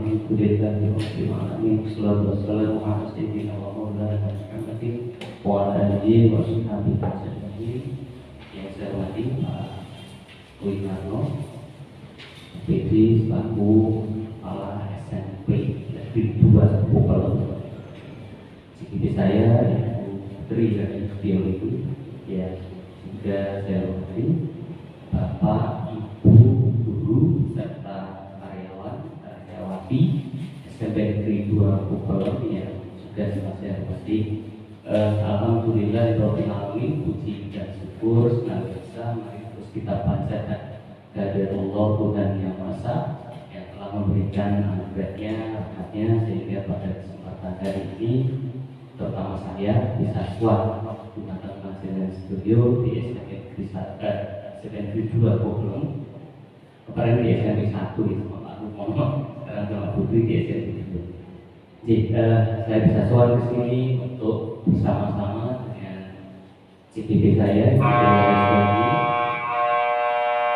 Alhamdulillah Rabbil Alamin. Wassalatu wassalamu ala sayyidina wa maulana Muhammadin wa ala alihi wa sahbihi ajma'in. Yang saya hormati Pak Wimarno PD selaku Kepala SMP Negeri 2 Bupel. Jadi saya Ibu Putri dari beliau itu ya juga saya hormati Bapak, Ibu, Guru serta karyawati SMP Negeri 2 Bupel yang juga saya hormati. Alhamdulillah Rabbil Alamin, puji dan syukur senantiasa mari terus kita panjatkan kehadirat Allah Tuhan Yang Maha Esa yang telah memberikan anugerahnya, rahmatnya sehingga pada kesempatan hari ini terutama saya bisa kuat di mata pelajaran studio di SMP Negeri 2 Bupel. Kemarin di SMP 1 itu Pak Lumono, sekarang Bapak Putri di SMP 2. Jadi saya bisa soal ke sini untuk bersama-sama dengan CPD saya,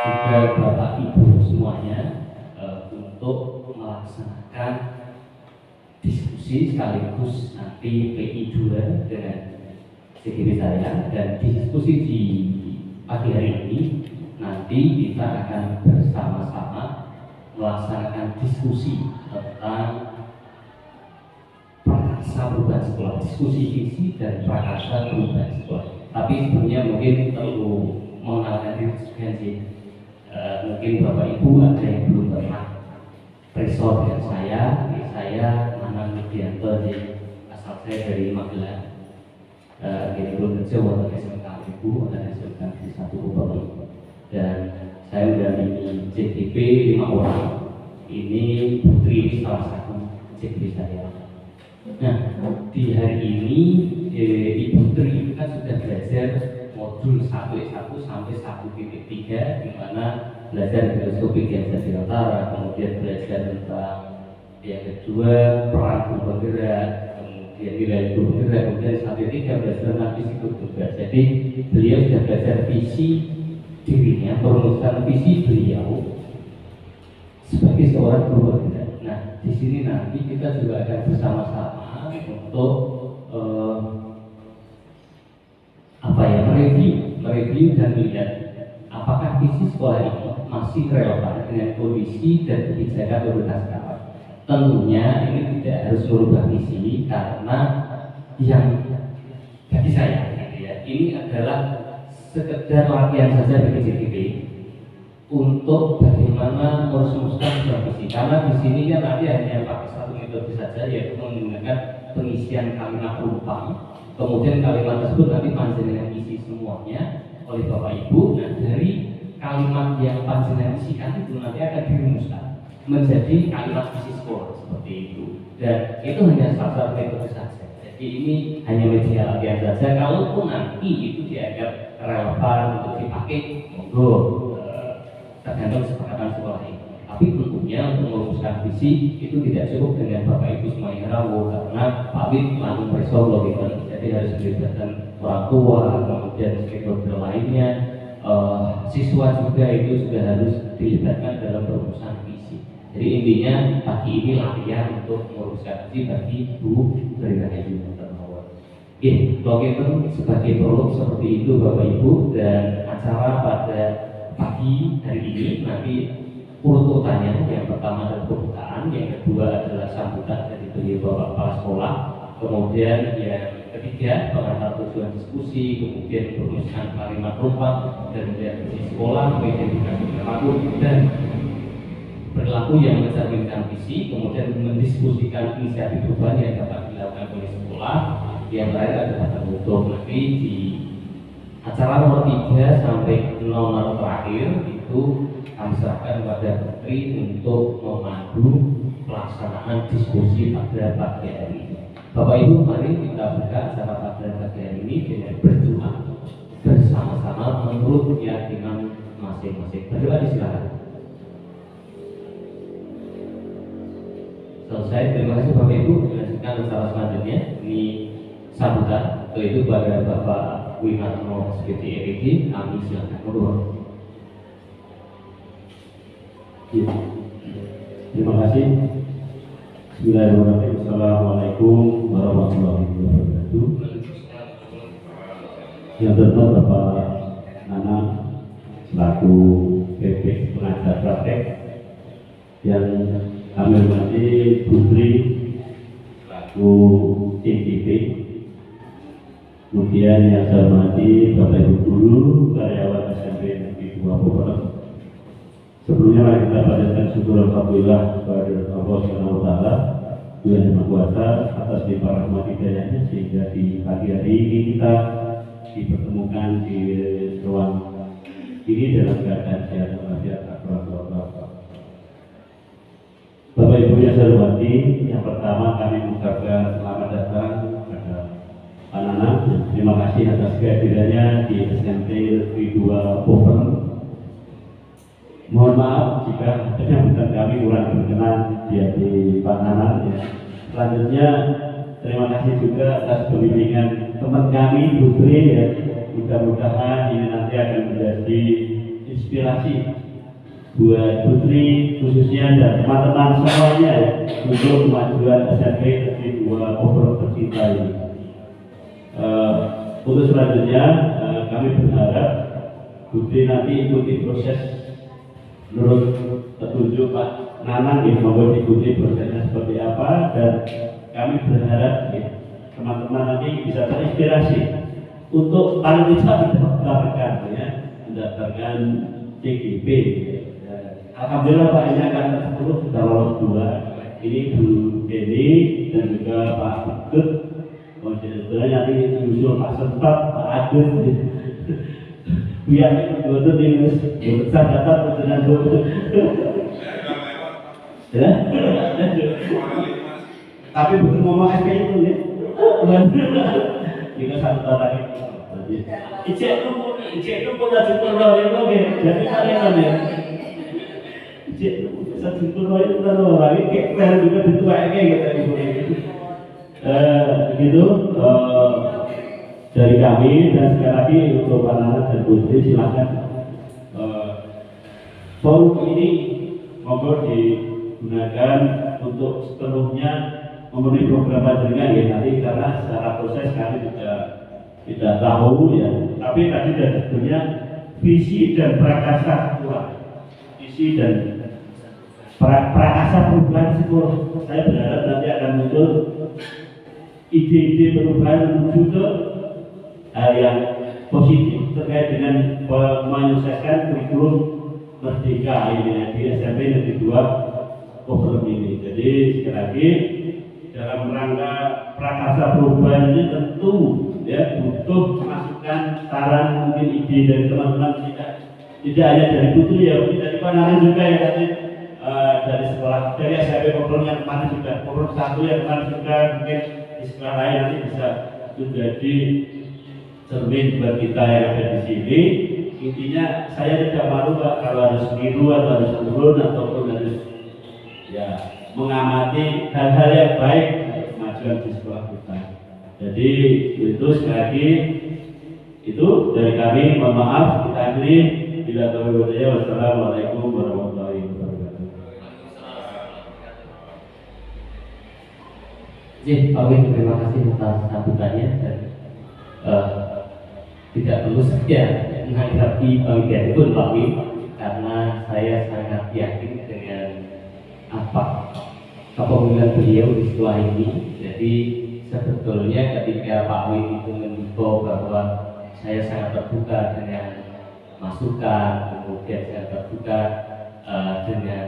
juga Bapak Ibu semuanya untuk melaksanakan diskusi sekaligus nanti PI 2 dengan CPD saya, dan diskusi di pagi hari ini nanti kita akan bersama-sama melaksanakan diskusi tentang prakarsa perubahan sekolah, diskusi visi dan prakarsa perubahan sekolah. Tapi sebelumnya mungkin perlu mengenalkan diri juga sih. Mungkin Bapak Ibu ada yang belum pernah resor dengan saya Nanang Widianto, asal saya dari Magelang. Ini belum kerja waktu SMK Ibu dan SMK di 1 Bupel, dan saya mendampingi CDP 5 orang. Ini Putri ini salah satu CDP saya. Nah, di hari ini Ibu Tri itu kan sudah belajar modul 1S1 sampai 1.3, di mana belajar filosofi Kiai Utara, kemudian belajar tentang yang kedua peran penggerak, kemudian nilai penggerak, kemudian 1.3 belajar tentang fisik juga. Jadi beliau sudah belajar visi dirinya, perumusan visi beliau sebagai seorang penggerak. Nah, di sini nanti kita juga akan bersama-sama untuk mereview dan melihat apakah visi sekolah ini masih relevan dengan kondisi dan kebijakan pemerintah sekarang. Tentunya ini tidak harus merubah visi, karena yang bagi saya ini adalah sekedar latihan saja bagi CTP untuk bagaimana merumuskan sebuah visi. Karena di sini kan nanti hanya pakai satu metode saja, yaitu menggunakan pengisian kalimat rumpang. Kemudian kalimat tersebut nanti panjenengan isi semuanya oleh Bapak Ibu. Nah, dari kalimat yang panjenengan isikan itu nanti akan dirumuskan menjadi kalimat visi sekolah seperti itu. Dan itu hanya salah satu metode saja. Jadi ini hanya media latihan saja. Kalaupun nanti itu dianggap relevan untuk dipakai, monggo, tergantung kesepakatan sekolah ini. Tapi tentunya untuk merumuskan visi itu tidak cukup dengan Bapak Ibu semuanya rawuh, karena Pak Wid langsung bersolo gitu. Jadi harus melibatkan orang tua, kemudian stakeholder lainnya, siswa juga itu sudah harus dilibatkan dalam perumusan visi. Jadi intinya pagi ini latihan untuk merumuskan visi bagi Ibu dari Rakyat Termawar. Kalau itu sebagai prolog seperti itu Bapak Ibu, dan acara pada pagi hari ini nanti urutannya yang pertama adalah pembukaan, yang kedua adalah sambutan dari beliau Bapak Kepala Sekolah, kemudian yang ketiga pengantar tujuan diskusi, kemudian perumusan kalimat rumpang dan visi sekolah, identifikasi perilaku dan perilaku yang mencerminkan visi, kemudian mendiskusikan inisiatif perubahan yang dapat dilakukan oleh sekolah. Yang terakhir adalah penutup. Nanti di acara nomor 3 sampai nomor terakhir itu kami serahkan kepada Putri untuk memandu pelaksanaan diskusi pada pagi hari ini. Bapak Ibu, mari kita buka acara pada pagi hari ini dengan berdoa bersama-sama menurut keyakinan masing-masing. Berdoa disilakan. Selesai, terima kasih Bapak Ibu. Dilanjutkan acara selanjutnya. Ini sambutan, yaitu pada Bapak Wimarno SPT EPD. Kami silakan berdua. Ya. Terima kasih Bismillahirrahmanirrahim. Assalamualaikum warahmatullahi wabarakatuh. Yang terhormat Bapak Nana selaku PP pengajar praktek, yang kami hormati Putri selaku CGP, kemudian yang saya hormati Bapak Ibu guru, karyawan SMP Negeri 2 Pokono. Sebelumnya mari kita panjatkan syukur alhamdulillah kepada Allah Subhanahu wa taala Tuhan Yang Maha Kuasa atas limpah rahmat hidayahnya sehingga di pagi hari ini kita dipertemukan di ruang ini dalam keadaan sehat walafiat. Bapak Ibu yang saya hormati, yang pertama kami mengucapkan selamat datang kepada Pak Nana. Terima kasih atas kehadirannya di SMP Negeri 2 Pokono. Mohon maaf jika penyambutan kami kurang berkenan di hati Pak Nana. Ya. Selanjutnya terima kasih juga atas pembimbingan teman kami Putri. Ya. Mudah-mudahan ini nanti akan menjadi inspirasi buat Putri khususnya dan teman-teman semuanya ya, untuk kemajuan SMP Negeri 2 Pokono tercinta ini. Untuk selanjutnya kami berharap Putri nanti ikuti proses menurut petunjuk Pak Nanang ya, mohon diikuti prosesnya seperti apa, dan kami berharap ya, teman-teman nanti bisa terinspirasi untuk paling tidak mendaftarkan CGP. Alhamdulillah Pak ini akan 10 sudah lolos 2. Ini Bu Deni dan juga Pak Bukut. Oh, sebenarnya nanti diusul Pak Sentot, Pak Agus. Biar itu diurus besar data dengan itu. Ya. Tapi bukan ngomong SP itu ya. Jika satu tahun lagi. Ijek itu punya jumlah royal oke. Jadi kalian ya. Ijek itu punya jumlah royal punya lagi kayak juga dituain gitu. Begitu. Dari kami, dan sekali lagi untuk Pak Nana dan Putri silakan forum ini monggo digunakan untuk sepenuhnya memenuhi program panjenengan ya nanti, karena secara proses kami tidak tahu ya, tapi tadi dan tentunya visi dan prakasa sekolah, visi dan prakasa perubahan sekolah. Saya berharap nanti akan muncul ide-ide perubahan menuju ke hal yang positif terkait dengan menyukseskan kurikulum merdeka ini di SMP Negeri 2 Pokono ini. Jadi sekali lagi dalam rangka prakasa perubahan ini tentu ya butuh masukan, saran, mungkin ide dari teman-teman, tidak hanya dari Putri ya, dari Panangan juga ya tadi dari sekolah, dari SMP Pokono yang kemarin juga, Pokono 1 yang kemarin juga, mungkin di sekolah lain nanti bisa menjadi cermin buat kita yang ada di sini. Intinya saya tidak malu Pak kalau harus biru atau harus turun ataupun harus ya mengamati hal-hal yang baik untuk kemajuan di sekolah kita. Jadi itu sekali lagi itu dari kami. Mohon maaf kita akhiri. Bila terlalu. Wassalamualaikum warahmatullahi wabarakatuh. Pak Win, terima kasih atas sambutannya, dan tidak perlu saya menanggapi pembicaraan pun Pak Win, karena saya sangat yakin dengan apa kepemimpinan beliau di sekolah ini. Jadi sebetulnya ketika Pak Win itu mengimbau bahwa saya sangat terbuka dengan masukan, kemudian saya terbuka dengan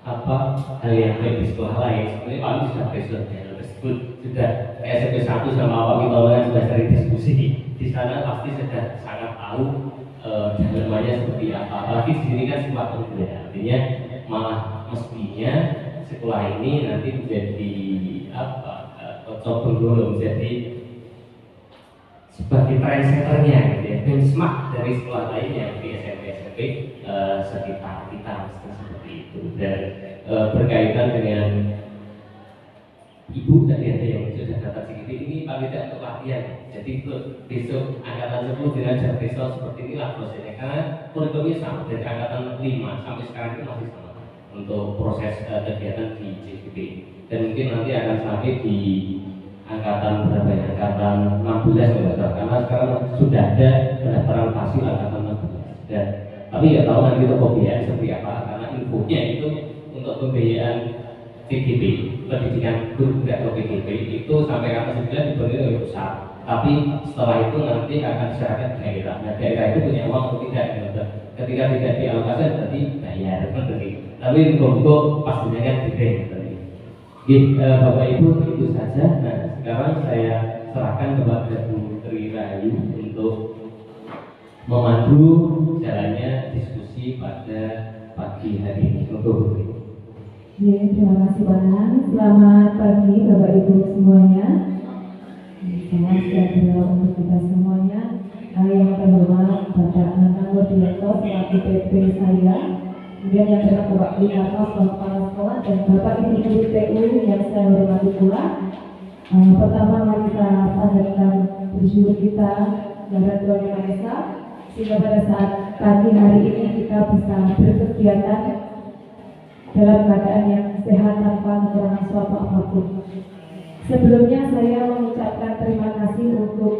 apa hal yang baik di sekolah lain. Sebenarnya Pak Win sudah presiden tersebut, sudah SMP 1 sama Pak Win sudah sering diskusi di sana, pasti sudah sangat tahu dalamnya seperti apa. Apalagi di sini kan sempat berbeda, artinya malah mestinya sekolah ini nanti menjadi apa kocok penggolong, menjadi sebagai trendsetternya gitu ya, benchmark dari sekolah lainnya di SMP sekitar kita, seperti itu. Dan berkaitan dengan Ibu tadi ada yang sudah datang sedikit ini paling tidak untuk latihan. Jadi untuk besok angkatan 10 dengan jam besok seperti inilah prosesnya, karena kurikulumnya sama dari angkatan 5 sampai sekarang itu masih sama untuk proses kegiatan di CGP. Dan mungkin mungkin nanti akan sampai di angkatan berapa ya, angkatan 16 ya, karena sekarang sudah ada pendaftaran pasif angkatan 16 dan tapi ya tahu nanti untuk pembiayaan seperti apa, karena infonya itu untuk pembiayaan PGP, pendidikan guru atau PGP itu sampai angkatan 9 diberi oleh pusat, tapi setelah itu nanti akan diserahkan ke daerah. Nah daerah itu punya uang atau tidak, ketika tidak dialokasi berarti bayar, tapi untuk pastinya kan tidak. Bapak Ibu itu saja. Nah sekarang saya serahkan kepada Bu Tri Rahayu untuk memandu jalannya diskusi pada pagi hari ini. Untuk terima kasih Banan. Selamat pagi Bapak Ibu semuanya. Salam sejahtera untuk kita semuanya. Yang terhormat Bapak Nanang Wodianto selaku PP saya, kemudian yang terhormat Bapak Winarto selaku kepala sekolah, dan Bapak Ibu Guru TU yang saya hormati pula. Pertama mari kita panjatkan bersyukur kita kepada Tuhan Yang Maha Esa, sehingga pada saat pagi hari ini kita bisa berkegiatan dalam keadaan yang sehat tanpa kekurangan suatu apapun. Sebelumnya saya mengucapkan terima kasih untuk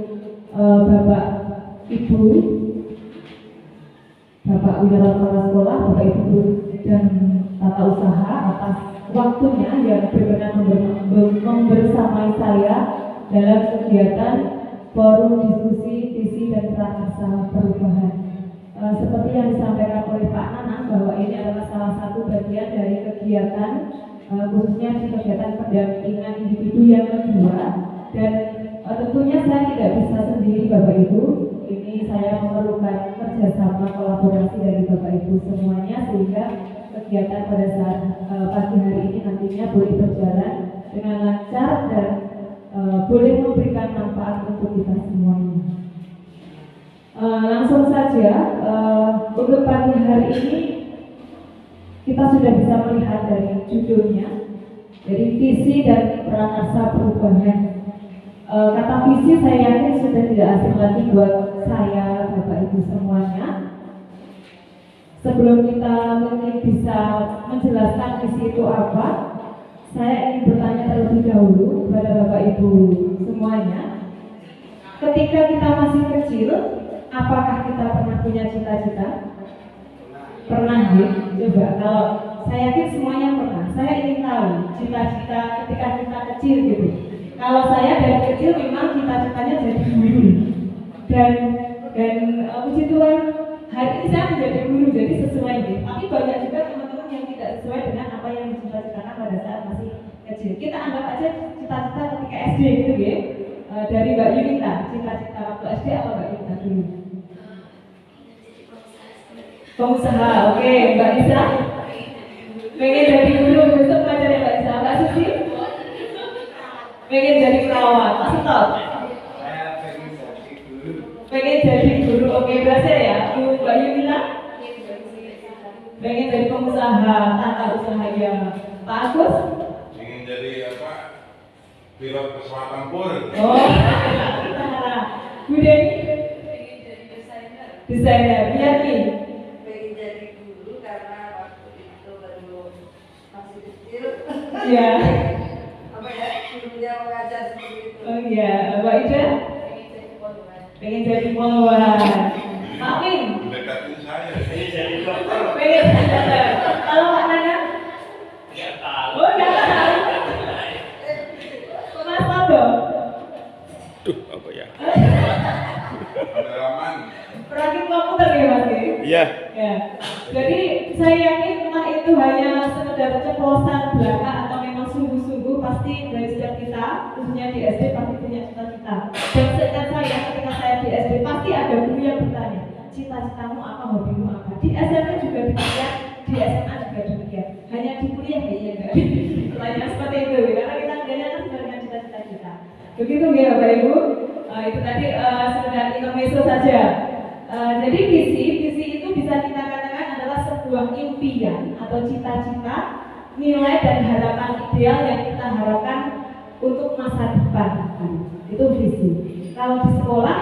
Bapak Ibu, Bapak Winarto Kepala Sekolah, Bapak Ibu Guru dan Tata Usaha atas waktunya yang berkenan membersamai saya dalam kegiatan forum diskusi visi dan prakarsa perubahan. Seperti yang disampaikan oleh Pak Nanang bahwa ini adalah salah satu bagian dari kegiatan khususnya di kegiatan pendampingan individu yang kedua, dan tentunya saya tidak bisa sendiri Bapak Ibu. Ini saya memerlukan kerjasama kolaborasi dari Bapak Ibu semuanya sehingga kegiatan pada saat pagi hari ini nantinya boleh berjalan dengan lancar dan boleh memberikan manfaat untuk kita semuanya. Langsung saja untuk pagi hari ini kita sudah bisa melihat dari judulnya, dari visi dan prakarsa perubahan. Kata visi saya yakin sudah tidak asing lagi buat saya Bapak Ibu semuanya. Sebelum kita mungkin bisa menjelaskan visi itu apa, saya ingin bertanya terlebih dahulu kepada Bapak Ibu semuanya. Ketika kita masih kecil, apakah kita pernah punya cita-cita? Pernah ya? Coba, kalau saya yakin semuanya pernah. Saya ingin tahu cita-cita ketika kita kecil gitu. Kalau saya dari kecil memang cita-citanya jadi guru. Dan puji Tuhan hari ini saya menjadi guru, jadi sesuai gitu. Tapi banyak juga teman-teman yang tidak sesuai dengan apa yang dicita-citakan pada saat masih kecil. Kita anggap aja cita-cita ketika SD gitu ya. Dari Mbak Yunita, cita-cita waktu SD apa Mbak Yunita dulu? Pengusaha, oke. Mbak Isa? Pengen jadi guru, besok ngajar ya Mbak Isa. Mbak Susi? Pengen jadi perawat, Pak Stop? Pengen jadi guru, oke. Berhasil ya? Mbak Yunita? Pengen jadi pengusaha, tata usaha ya. Pak Agus? Ingin jadi apa? Pilot pesawat tempur. Oh, Bu Deni? Pengen jadi Desainer, biar nih. pengen jadi guru karena waktu itu baru masih kecil. Iya. Apa ya, gurunya mengajar seperti itu. Oh iya, Mbak Ida? Pengen jadi poluan. Pengen jadi poluan. Pak Min? Dekatin saya. Ini jadi dokter. Pengen jadi dokter. Kalau Pak Nana? Nggak tahu. Oh, nggak tahu. Mas Tondo? Duh, apa ya? Pengalaman. Perakit komputer ya Mas? Iya. Ya. Jadi saya yakin entah itu hanya sekedar ceplosan belaka atau memang sungguh-sungguh pasti dari setiap kita, khususnya di SD pasti punya cita-cita. Dan seingat saya ketika saya di SD pasti ada guru yang bertanya, cita-citamu apa, hobimu apa? Di SMP juga demikian, di SMA juga demikian. Hanya di kuliah kayaknya enggak. Pertanyaan seperti itu, karena kita kerjanya kan sesuai dengan cita-cita kita. Begitu ya Bapak Ibu? Itu tadi sekedar intermezzo saja. Jadi visi itu bisa kita katakan adalah sebuah impian atau cita-cita, nilai dan harapan ideal yang kita harapkan untuk masa depan. Itu visi. Kalau di sekolah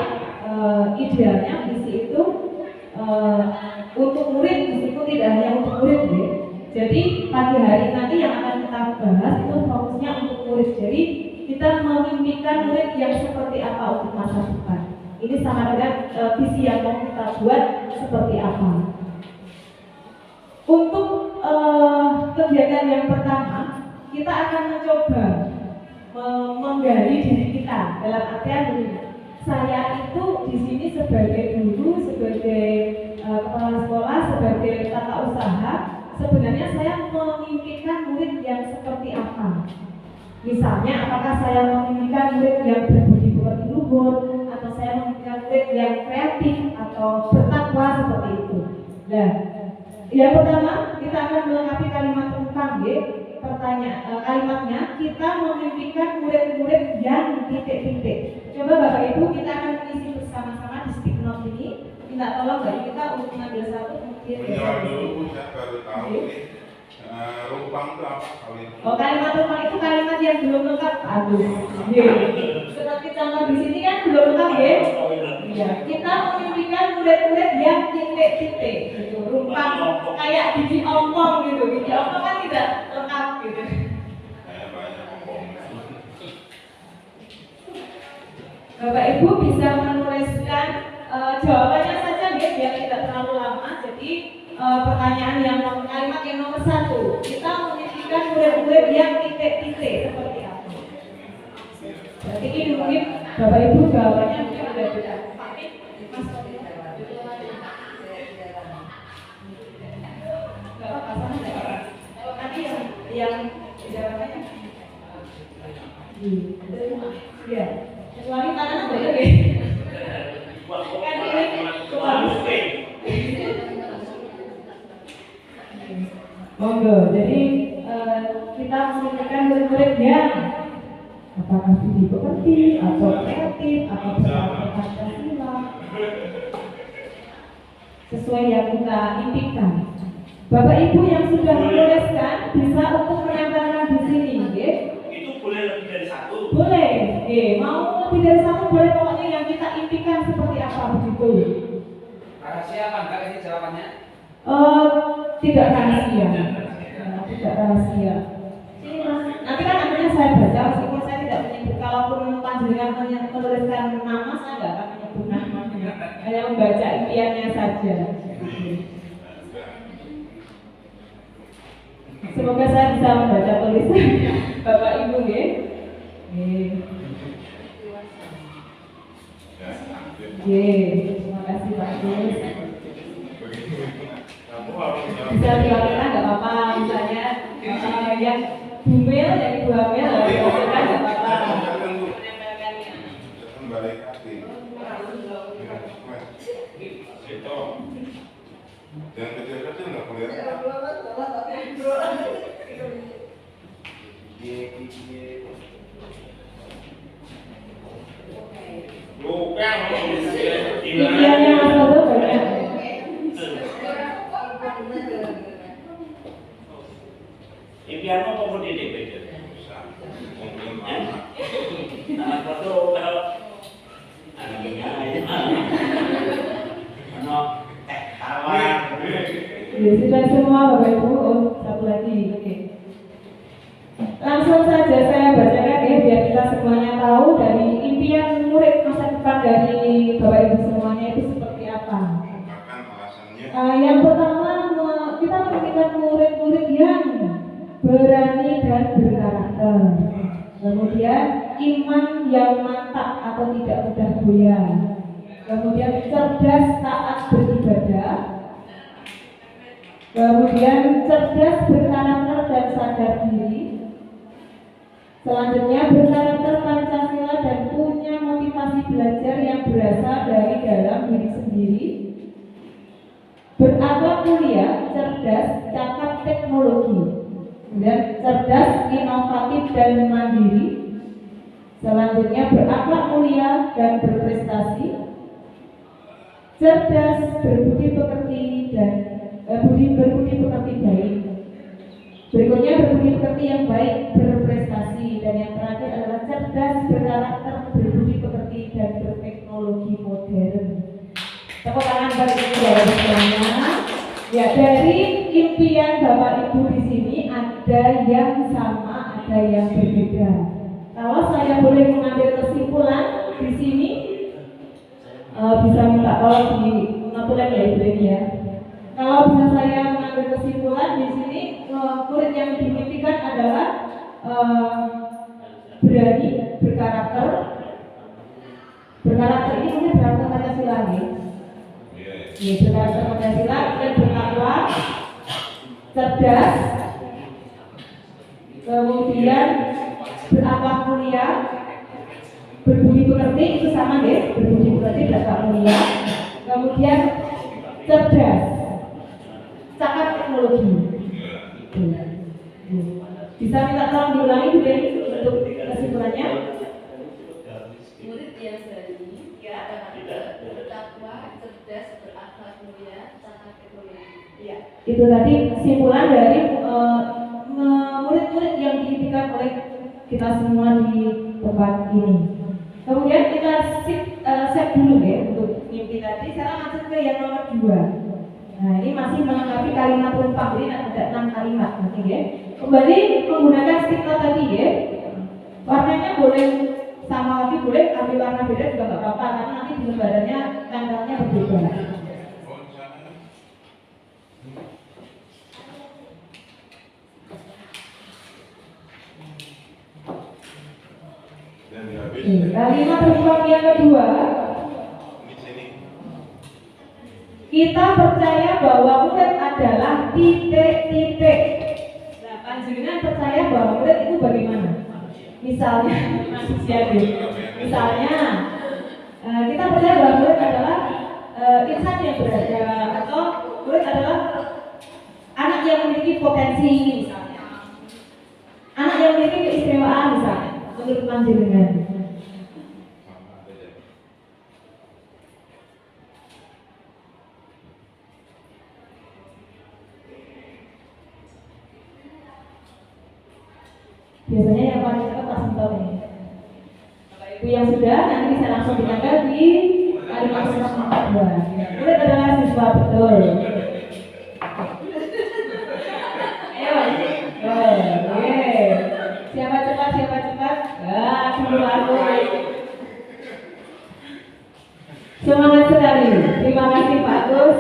idealnya visi itu untuk murid, meskipun tidak hanya untuk murid ya. Jadi pagi hari nanti yang akan kita bahas itu fokusnya untuk murid. Jadi kita memimpikan murid yang seperti apa untuk masa depan. Ini sama dengan visi yang mau kita buat seperti apa. Untuk kegiatan yang pertama, kita akan mencoba menggali diri kita dalam artian begini. Saya itu di sini sebagai guru, sebagai kepala sekolah, sebagai tata usaha, sebenarnya saya memimpikan murid yang seperti apa. Misalnya, apakah saya memimpikan murid yang berbudi pekerti luhur, atau saya memimpikan murid yang kreatif atau bertakwa seperti itu. Nah, yang pertama kita akan melengkapi kalimat tentang kalimatnya kita memimpikan murid-murid yang titik-titik. Coba Bapak Ibu kita akan mengisi bersama-sama di stick note ini. Minta tolong Mbak kita untuk mengambil satu mungkin. Menjawab dulu Bu, saya baru tahu nih. Rumpang itu apa kali? Oh, kalimat rumpang itu kalimat yang belum lengkap. Aduh. Seperti contoh di sini kan belum lengkap ya. Iya, kita memimpikan murid-murid yang titik-titik. Gitu. Rumpang kayak biji ompong gitu. Biji ompong kan tidak lengkap gitu. Banyak ompong. Bapak Ibu bisa menuliskan jawabannya saja ya, biar tidak terlalu lama. Jadi pertanyaan yang kalimat yang nomor 1, kita memimpikan murid-murid yang titik-titik seperti apa? Berarti ini mungkin Bapak Ibu jawabannya mungkin sudah beda. Nanti yang jawabannya. Iya. Kecuali tangan boleh ya. Kan ini monggo, jadi kita memimpikan murid-murid yang apakah budi pekerti atau kreatif atau berpikir Pancasila sesuai yang kita impikan. Bapak Ibu yang sudah menuliskan bisa untuk menempelkan di sini, okay? Itu boleh lebih dari satu. Boleh, mau lebih dari satu boleh, pokoknya yang kita impikan seperti apa begitu. Rahasia apa enggak ini jawabannya? Tidak rahasia. Tidak rahasia. Ini Mas, nanti kan namanya saya baca, meskipun saya tidak menyebut. Kalaupun panjenengan menuliskan nama, saya tidak akan menyebut namanya. Hanya membaca impiannya saja. Semoga saya bisa membaca tulisan Bapak Ibu ya. Terima kasih Pak Gus. Bisa dilakukan nggak apa-apa, misalnya yang bumil, yang ibu hamil, dilakukan nggak apa-apa. Kembali hati. Yang kecil-kecil nggak boleh. Impiannya Mas Aldo banyak. Impianmu apa mau didik begitu? Mungkin anak. Anak foto kalau anaknya anak awal. Ya, sudah semua Bapak Ibu. Satu lagi, oke. Langsung saja saya bacakan ya, biar kita semuanya tahu dari impian murid masa depan dari Bapak Ibu semuanya itu seperti apa. Bahkan alasannya. Yang pertama, kita memimpikan murid-murid yang berani dan berkarakter. Kemudian iman yang mantap atau tidak mudah goyah. Kemudian cerdas, taat beribadah. Kemudian cerdas, berkarakter dan sadar diri. Selanjutnya berkarakter Pancasila dan punya motivasi belajar yang berasal dari dalam diri sendiri. Berakhlak mulia, cerdas, cakap teknologi. Kemudian cerdas, inovatif dan mandiri. Selanjutnya berakhlak mulia dan berprestasi. Cerdas, berbudi pekerti dan berbudi pekerti baik. Berikutnya berbudi pekerti yang baik, berprestasi, dan yang terakhir adalah cerdas, berkarakter, berbudi pekerti dan berteknologi modern. Tepuk tangan bagi saudara semuanya. Ya, dari impian Bapak Ibu di sini ada yang sama, ada yang berbeda. Kalau saya boleh mengambil kesimpulan di sini, bisa minta tolong di notulen ya Ibu Eni ya. Kalau bisa saya mengambil kesimpulan di sini, murid yang dimimpikan adalah berani, berkarakter. Berkarakter ini mungkin berkarakter Pancasila nih. Berkarakter Pancasila dan bertakwa, cerdas, kemudian berakhlak mulia, berbudi pekerti, itu sama deh, berbudi pekerti, berakhlak mulia, kemudian cerdas, cakap teknologi. Bisa minta tolong diulangi Bu Deni untuk kesimpulannya? Murid yang berani, bertakwa, cerdas, berakhlak mulia, cakap teknologi. Ya, itu tadi kesimpulan dari murid-murid yang dididikan oleh kita semua di tempat ini. Kemudian kita set dulu ya untuk mimpi tadi. Sekarang lanjut ke yang nomor 2. Nah, ini masih melengkapi kalimat rumpah, jadi ada 6 kalimat nanti ya. Kembali menggunakan stigma tadi ya. Warnanya boleh sama lagi, boleh ambil warna beda juga nggak apa-apa karena nanti di lembarannya tanggalnya berbeda. Kalimat rumpah yang kedua, kita percaya bahwa murid adalah titik-titik. Nah, panjenengan percaya bahwa murid itu bagaimana? Misalnya, misalnya kita percaya bahwa murid adalah insan yang berharga atau murid adalah anak yang memiliki potensi misalnya, anak yang memiliki keistimewaan misalnya. Menurut panjenengan, biasanya yang paling cepat pas mentok ini. Bapak Ibu yang sudah nanti bisa langsung ditanggal di kalimat nomor 2. Murid adalah siswa betul. Ayo, siapa cepat? Dulu aku. Semangat sekali. Terima kasih Pak Agus.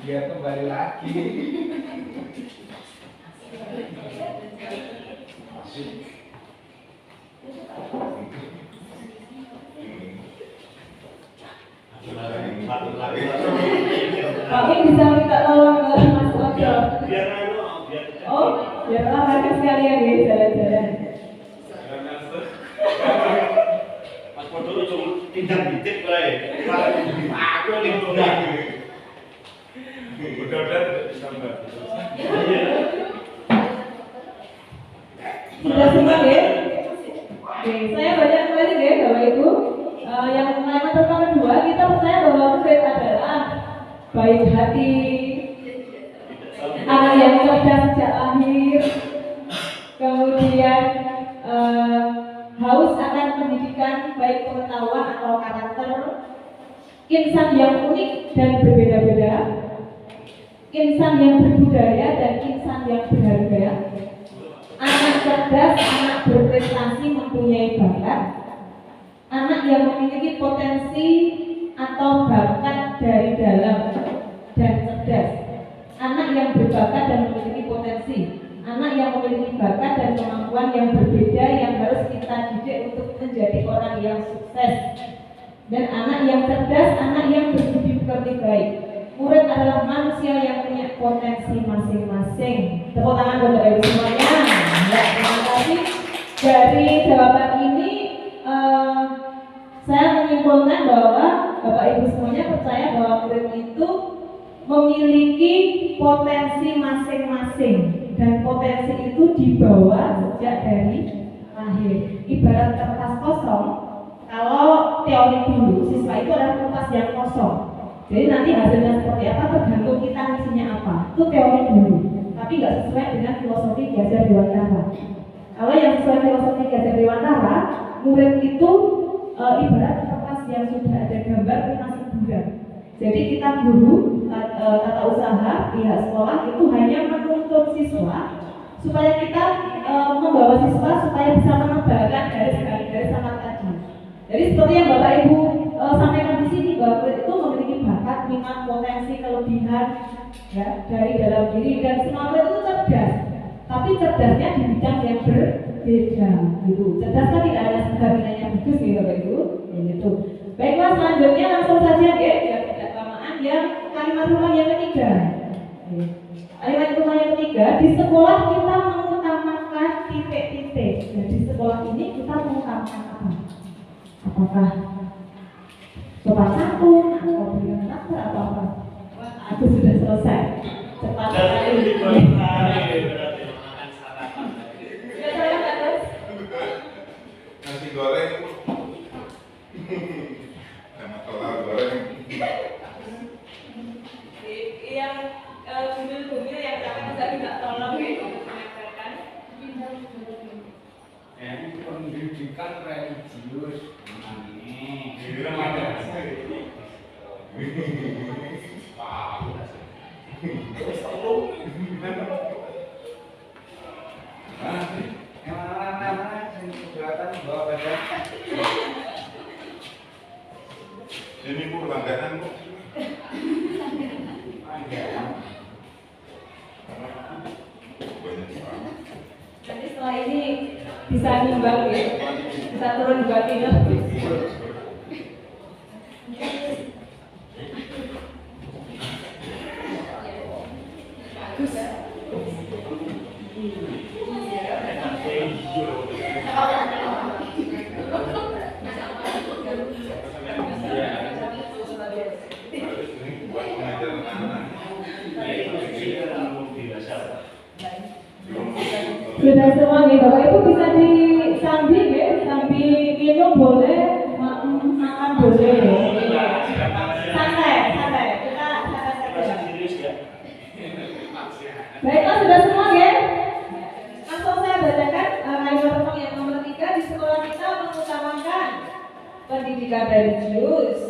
Dia kembali lagi. Pak bisa minta tolong ke Mas Ojo. Oh, biar olahraga sekalian ya jalan-jalan. Mas Podo cuma tindak titik bae. Aku ning Sudah semua ya? Oke, saya baca kembali ya Bapak Ibu. Yang kalimat pertama kedua, kita percaya bahwa murid adalah baik hati, anak yang cerdas sejak lahir, kemudian haus akan pendidikan baik pengetahuan atau karakter, insan yang unik dan berbeda-beda, insan yang berbudaya dan insan yang berharga, anak cerdas, anak berprestasi mempunyai bakat, anak yang memiliki potensi atau bakat dari dalam dan cerdas, anak yang berbakat dan memiliki potensi, anak yang memiliki bakat dan kemampuan yang berbeda yang harus kita didik untuk menjadi orang yang sukses, dan anak yang cerdas, anak yang berbudi pekerti baik. Murid adalah manusia yang punya potensi masing-masing. Tepuk tangan buat Bapak Ibu semuanya. Ya, terima kasih. Dari jawaban ini saya menyimpulkan bahwa Bapak Ibu semuanya percaya bahwa murid itu memiliki potensi masing-masing dan potensi itu dibawa sejak dari lahir. Ibarat kertas kosong, kalau teori dulu siswa itu adalah kertas yang kosong. Jadi nanti hasilnya seperti apa tergantung kita isinya apa. Itu teori dulu, tapi nggak sesuai dengan filosofi Ki Hajar Dewantara. Kalau yang sesuai filosofi Ki Hajar Dewantara, murid itu ibarat kertas yang sudah ada gambar tapi masih buram. Jadi kita guru tata usaha pihak sekolah itu hanya menuntut siswa supaya kita membawa siswa supaya bisa menebalkan garis-garis amat tadi. Jadi seperti yang Bapak Ibu sampaikan di sini bahwa murid itu memiliki bakat, minat, potensi, kelebihan ya dari dalam diri dan semua murid itu cerdas. Tapi cerdasnya di bidang yang berbeda gitu. Cerdas kan tidak ada sekedar nilainya bagus ya Bapak Ibu. Gitu. Baiklah selanjutnya langsung saja ya tidak kelamaan yang kalimat rumah yang ketiga. Kalimat rumah yang ketiga, di sekolah kita mengutamakan titik-titik. Dan di sekolah ini kita mengutamakan apa? Apakah sopan santun atau beriman karakter atau apa? Wah, aku sudah selesai. Cepat sekali. Sudah saya bagus. Nasi goreng. Sama telur goreng. Yang bumil-bumil yang kami tidak tolong itu menyampaikan. Pendidikan religius. Ini Bu langganan Bu. Banyak banget. Nanti setelah ini bisa nimbang ya, bisa turun 2 kilo. Bagus. Ini buat pengajaran anak. Sudah semua nih Bapak Ibu bisa disambi ya, sambil minum boleh, makan boleh. Santai, kita santai saja. Baiklah sudah semua ya. Langsung saya bacakan kalimat yang nomor 3. Di sekolah kita mengutamakan pendidikan religius,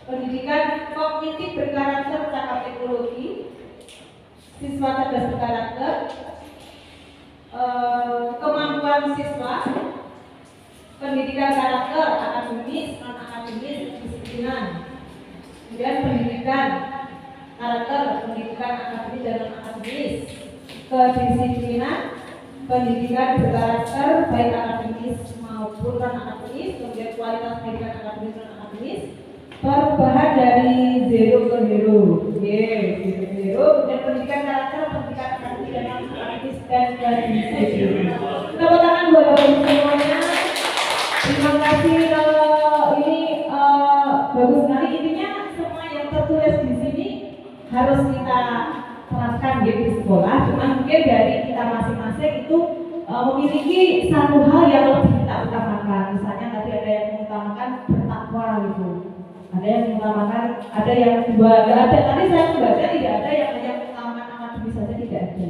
pendidikan kognitif berkarakter cakap teknologi, siswa cerdas berkarakter, kemampuan siswa, pendidikan karakter, akademis, non akademis, kedisiplinan, kemudian pendidikan karakter, pendidikan akademis dan non akademis, kedisiplinan, pendidikan berkarakter baik akademis maupun non akademis, kemudian kualitas pendidikan akademis non akademis, perubahan dari zero ke hero, zero, dan pendidikan karakter, pendidikan akademis dan non akademis dan kedisiplinan. Tepuk tangan buat Bapak Ibu semuanya. Terima kasih. Ini bagus sekali. Intinya semua yang tertulis di sini harus kita terapkan di sekolah. Cuma mungkin dari kita masing-masing itu memiliki satu hal yang lebih kita utamakan. Misalnya tadi ada yang mengutamakan bertakwa gitu. Ada yang mengutamakan, ada yang dua, ada. Tadi saya membaca tidak ada yang hanya mengutamakan akademis saja, tidak ada.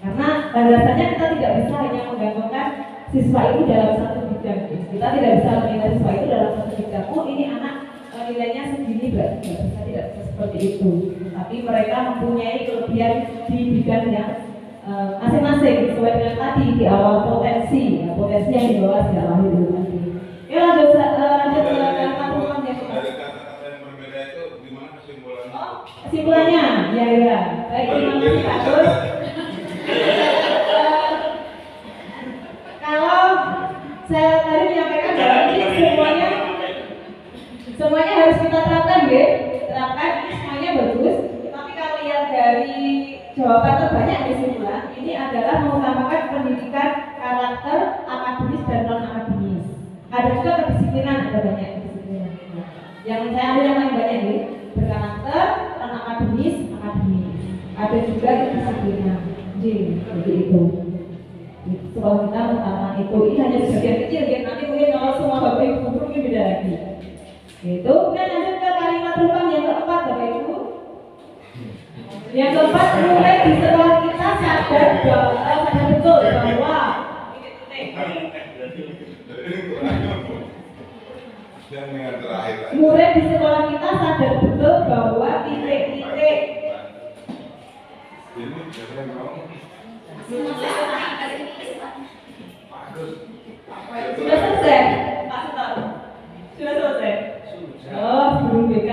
Karena rasanya kita tidak bisa hanya menggantungkan siswa itu dalam satu bidang. Kita tidak bisa menilai siswa itu dalam satu bidang. Oh ini anak nilainya segini, berarti tidak bisa seperti itu. Tapi mereka mempunyai kelebihan di bidang yang masing-masing sesuai dengan tadi di awal potensi yang dibawa sejak lahir dulu tadi. Ya lanjut ke kalimat yang Dari kata-kata yang berbeda itu gimana kesimpulannya? oh, kesimpulannya, ya. Baik, terima kasih Pak Gus. Kalau saya tadi menyampaikan bahwa ini semuanya harus kita terapkan ya, terapkan semuanya bagus. Tapi kalau yang dari jawaban terbanyak kesimpulan ini adalah mengutamakan pendidikan karakter akademis dan non akademis. Ada juga kedisiplinan, ada banyak kedisiplinan. Yang saya ambil yang paling banyak nih berkarakter, non akademis, akademis. Ada juga kedisiplinan. Jadi itu. Sekolah kita utama itu ini hanya sebagian kecil ya, nanti mungkin kalau semua Bapak Ibu mungkin beda lagi. Itu kemudian lanjut ke kalimat rumpang yang keempat Bapak Ibu. Yang keempat, mulai di sekolah kita sadar betul bahwa Yang terakhir. murid di sekolah kita sadar betul bahwa titik-titik Ini biasanya ngomong. Bagus. Sudah selesai, Pak Sutar? Sudah selesai? Oh, belum BK.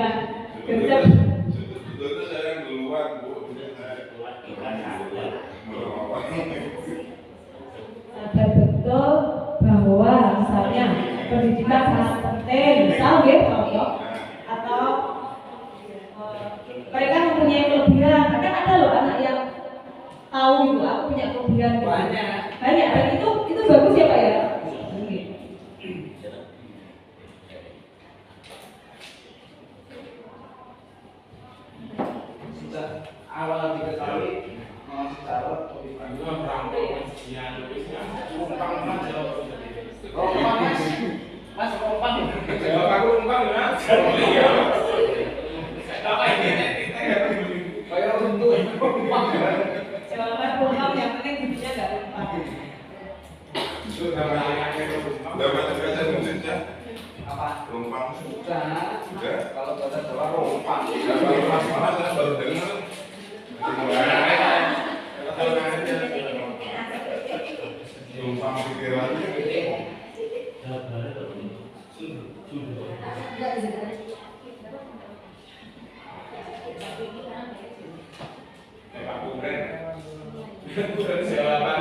Kerja. Itu saya yang duluan, Bu. Sadar betul bahwa misalnya pendidikan sangat penting, misal ya contoh, atau mereka mempunyai kelebihan. Kadang ada loh anak yang tahu gitu, aku punya kelebihan gitu. Banyak, dan itu bagus ya Pak ya. Oke. Sudah awal diketahui secara lebih Mas Rompang. Jawab aku umpang ya. Kayak untuk Rompang. Jawaban rumah yang penting giginya nggak lupa. Itu namanya dapat bahasa Indonesia. Apa? Rumpang. Sudah. Sudah. Kalau bahasa Jawa Rompang. Saya baru dengar. Rumpang pikirannya. Aku keren. Keren jawaban.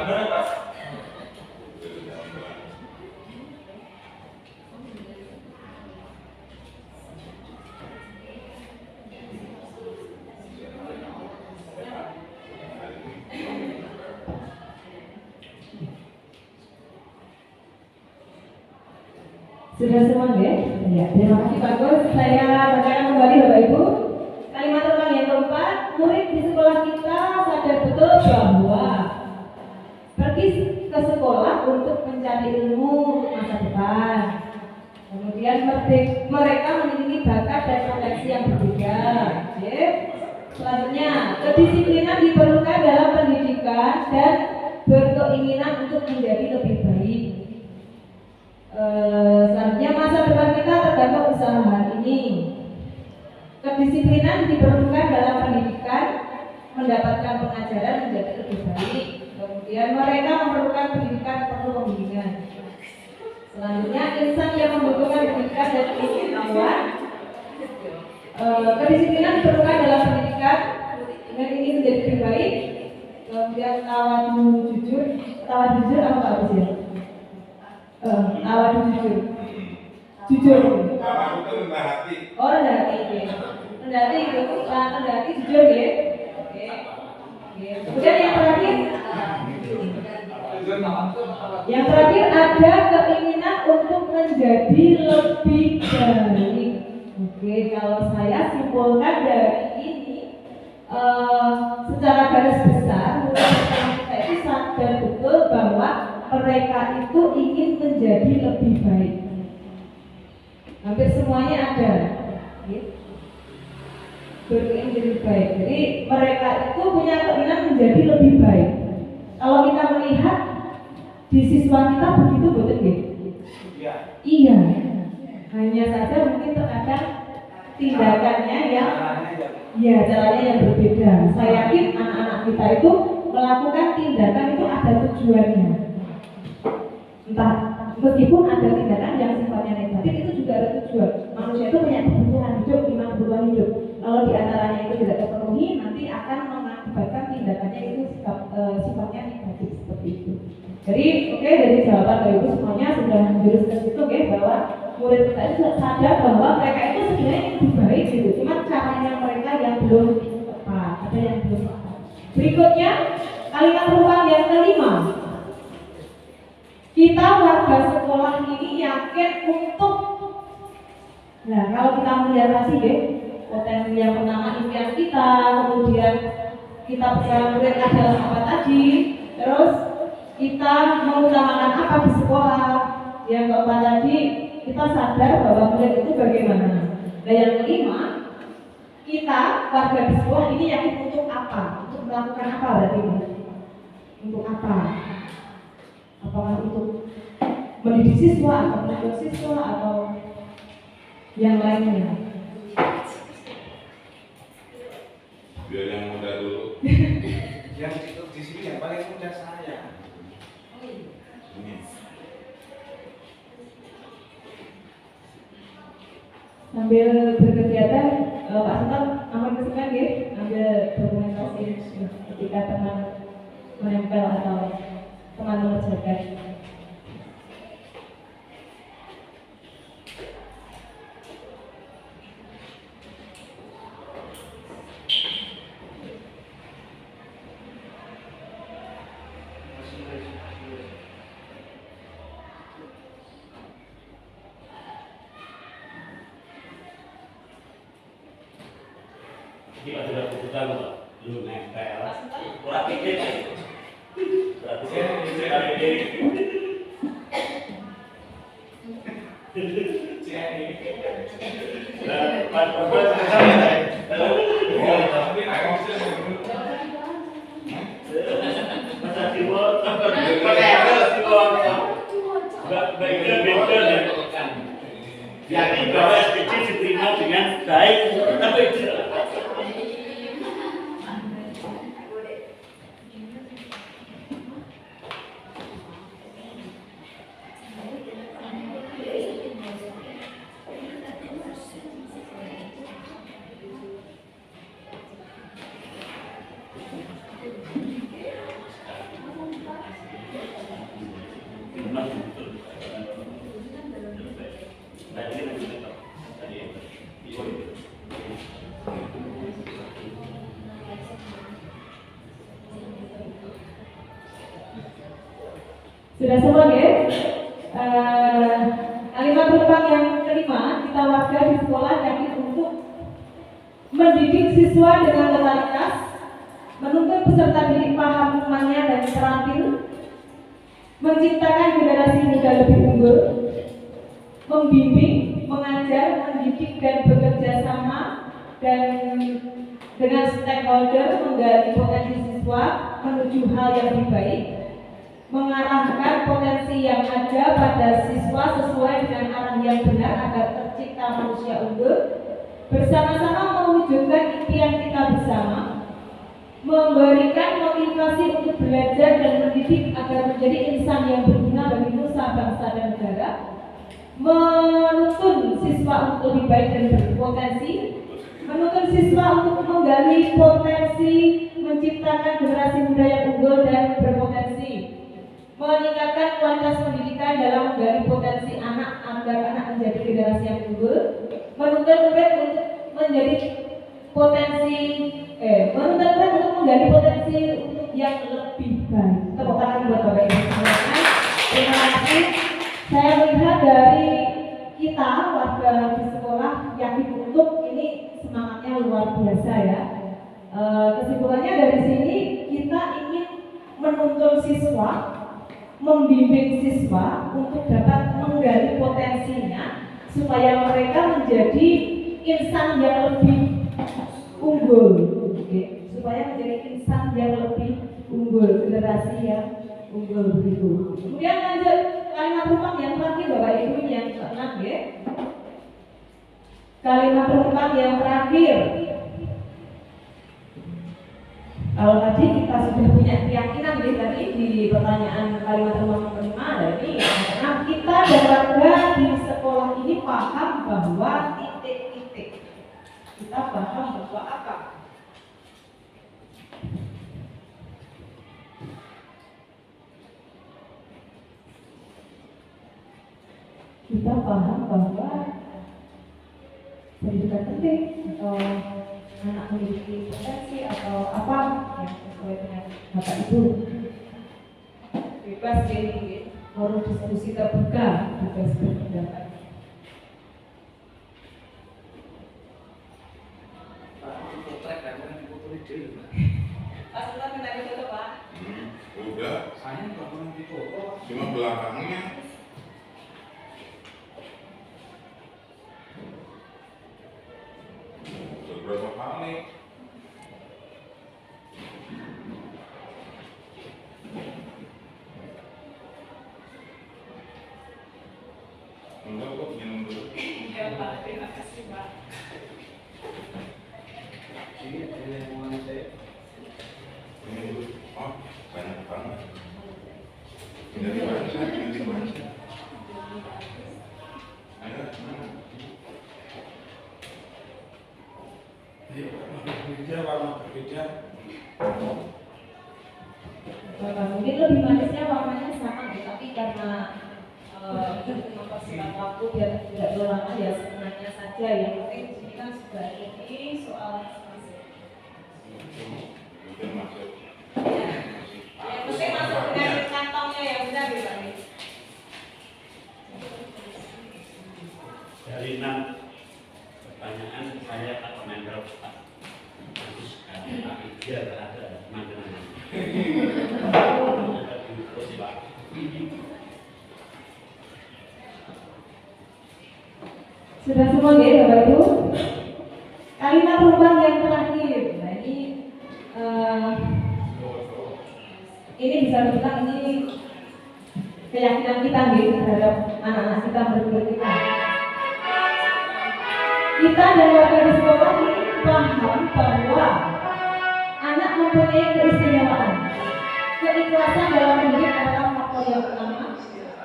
Sudah semua ya? Ya, terima kasih bagus. Saya bacakan kembali Bapak Ibu. Kalimat terbang yang keempat, murid di sekolah kita sadar betul bahwa pergi ke sekolah untuk mencari ilmu untuk masa depan. Kemudian mereka memiliki bakat dan potensi yang berbeda. Oke. Selanjutnya, kedisiplinan diperlukan dalam pendidikan dan berkeinginan untuk menjadi lebih baik. Selanjutnya, masa depan kita tergantung usaha hari ini. Kedisiplinan diperlukan dalam pendidikan, mendapatkan pengajaran menjadi lebih baik. Kemudian mereka memerlukan pendidikan perlu pembimbingan. Selanjutnya, insan yang membutuhkan pendidikan dan pengetahuan. Kedisiplinan diperlukan dalam pendidikan dengan ingin menjadi lebih baik. Kemudian tawadu jujur apa Pak Abis ya? Tawadu jujur. Kalau itu rendah hati. Oh, rendah hati, oke. Rendah hati itu, rendah hati jujur ya. Oke. Kemudian yang terakhir ada keinginan untuk menjadi lebih baik. Oke, kalau saya simpulkan dari ini, secara garis besar, murid kita itu sadar betul bahwa mereka itu ingin menjadi lebih baik. Hampir semuanya ada. Berkeinginan lebih baik. Jadi mereka itu punya keinginan menjadi lebih baik. Kalau kita melihat di siswa kita begitu betul gitu. Iya. Hanya saja mungkin terkadang tindakannya caranya yang berbeda. Saya yakin anak-anak kita itu melakukan tindakan itu ada tujuannya. Entah meskipun ada tindakan yang sifatnya negatif itu juga ada tujuan. Manusia itu punya kebutuhan hidup, 5 kebutuhan hidup. Kalau diantaranya itu tidak terpenuhi, nanti akan mengakibatkan tindakannya itu sifatnya negatif seperti itu. Jadi dari jawaban Bapak Ibu semuanya sudah menjurus ke situ bahwa murid kita itu sadar bahwa mereka itu sebenarnya lebih baik gitu. Cuma caranya mereka yang belum tepat, ada yang belum tepat. Berikutnya kalimat ruang yang kelima. Kita warga sekolah ini yakin untuk, nah kalau kita melihat lagi potensi yang pertama impian kita, kemudian kita pesan murid adalah apa tadi, terus kita mengutamakan apa di sekolah, yang keempat tadi kita sadar bahwa murid itu bagaimana. Dan yang kelima, kita warga di sekolah ini yakin untuk apa, untuk melakukan apa berarti ini, untuk apa? Apakah untuk mendidik siswa atau menegur siswa atau yang lainnya? Biar yang muda dulu. Yang itu di sini yang paling muda saya. Ini. Sambil berkegiatan, Pak Sultan aman kesukaan ya, ambil dokumentasi ketika teman menempel atau teman mengerjakan. Ini ada kebutuhan Pak. Lu nempel. Kurang dikit. Berarti sekali ini. Pak Profesor Tapi naik mobil. masa dibuat baiknya beda ya. Yakin bahwa SPC diterima dengan baik. Sudah semua ya? Kalimat penumpang yang kelima, kita warga di sekolah yakin untuk mendidik siswa dengan totalitas, menuntut peserta didik paham hukumannya dan terampil, menciptakan generasi muda lebih unggul, membimbing, mengajar, mendidik dan bekerja sama dan dengan stakeholder menggali potensi siswa menuju hal yang lebih baik, mengarahkan potensi yang ada pada siswa sesuai dengan arah yang benar agar tercipta manusia unggul, bersama-sama mewujudkan impian kita bersama, memberikan motivasi untuk belajar dan mendidik agar menjadi insan yang berguna bagi nusa, bangsa dan negara, menuntun siswa untuk lebih baik dan berpotensi, menuntun siswa untuk menggali potensi, menciptakan generasi muda yang unggul dan berpotensi, meningkatkan kualitas pendidikan dalam menggali potensi anak agar anak menjadi generasi yang unggul, menuntun murid untuk menjadi potensi, menuntun murid untuk menggali potensi untuk yang lebih baik. Tepuk tangan buat Bapak Ibu semuanya. Terima kasih. Saya melihat dari kita warga di sekolah yakin untuk ini semangatnya luar biasa ya. Kesimpulannya dari sini kita ingin menuntun siswa, membimbing siswa untuk dapat menggali potensinya supaya mereka menjadi insan yang lebih unggul, supaya menjadi insan yang lebih unggul, generasi yang unggul begitu. Kemudian lanjut kalimat penumpang yang terakhir Bapak Ibu yang keenam ya. Kalimat penumpang yang terakhir. Kalau tadi kita sudah punya keyakinan ya, tadi di pertanyaan kalimat penumpang kelima ada ini. Nah, kita dan warga di sekolah ini paham bahwa titik-titik. Kita paham bahwa apa? Kita paham bahwa pendidikan penting atau anak memiliki potensi atau apa yang sesuai dengan Bapak Ibu. Bebas jadi forum diskusi terbuka, bebas berpendapat. Pak Sultan minta ditutup Pak. Udah, Saya nggak pernah difoto. cuma belakangnya. Beberapa kali. Enggak kok, minum dulu. Ya Pak, terima kasih Pak. Ini ada yang mau saya. Minum dulu. aja. Mungkin lebih manisnya warnanya sama ya, tapi karena mempersingkat waktu biar tidak terlalu lama ya sebenarnya saja. Yang penting di sini kan sudah ini soal Mungkin masuk. yang penting masuk dengan kantongnya yang benar ya Pak. Dari 6 pertanyaan saya tak komentar Pak. Bagus sekali, tapi dia ada macam-macam. Terus Pak. Sudah semua ya Bapak Ibu? Kalimat perubahan yang terakhir. Nah ini bisa dibilang ini keyakinan kita nih terhadap anak-anak kita berbuat kita. Kita dan warga di sekolah ini paham bahwa anak mempunyai keistimewaan. Keikhlasan dalam mendidik adalah faktor yang utama.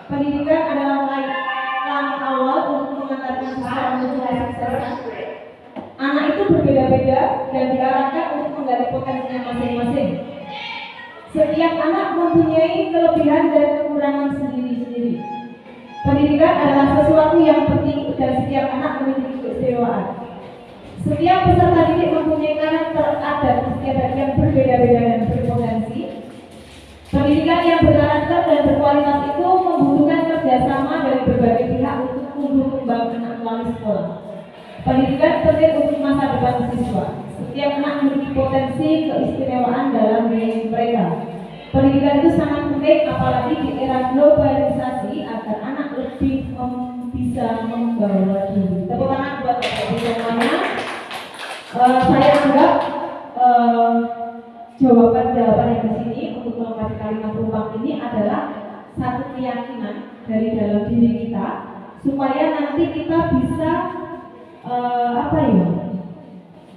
Pendidikan adalah langkah awal untuk mengantarkan siswa menuju kesuksesan. Anak itu berbeda-beda dan diarahkan untuk menggali potensinya masing-masing. Setiap anak mempunyai kelebihan dan kekurangan sendiri-sendiri. Pendidikan adalah sesuatu yang penting dan setiap anak memiliki keistimewaan. Setiap peserta didik mempunyai karakter adat istiadat yang berbeda-beda dan berpotensi. Pendidikan yang berkarakter dan berkualitas itu membutuhkan kerjasama dari berbagai pihak untuk tumbuh kembang anak melalui sekolah. Pendidikan penting untuk masa depan siswa. Setiap anak memiliki potensi keistimewaan dalam diri mereka. Pendidikan itu sangat penting apalagi di era globalisasi agar anak lebih bisa membawa diri. Tepuk tangan buat Bapak Ibu semuanya. Saya anggap jawaban-jawaban yang di sini untuk melengkapi kalimat perubahan ini adalah satu keyakinan dari dalam diri kita supaya nanti kita bisa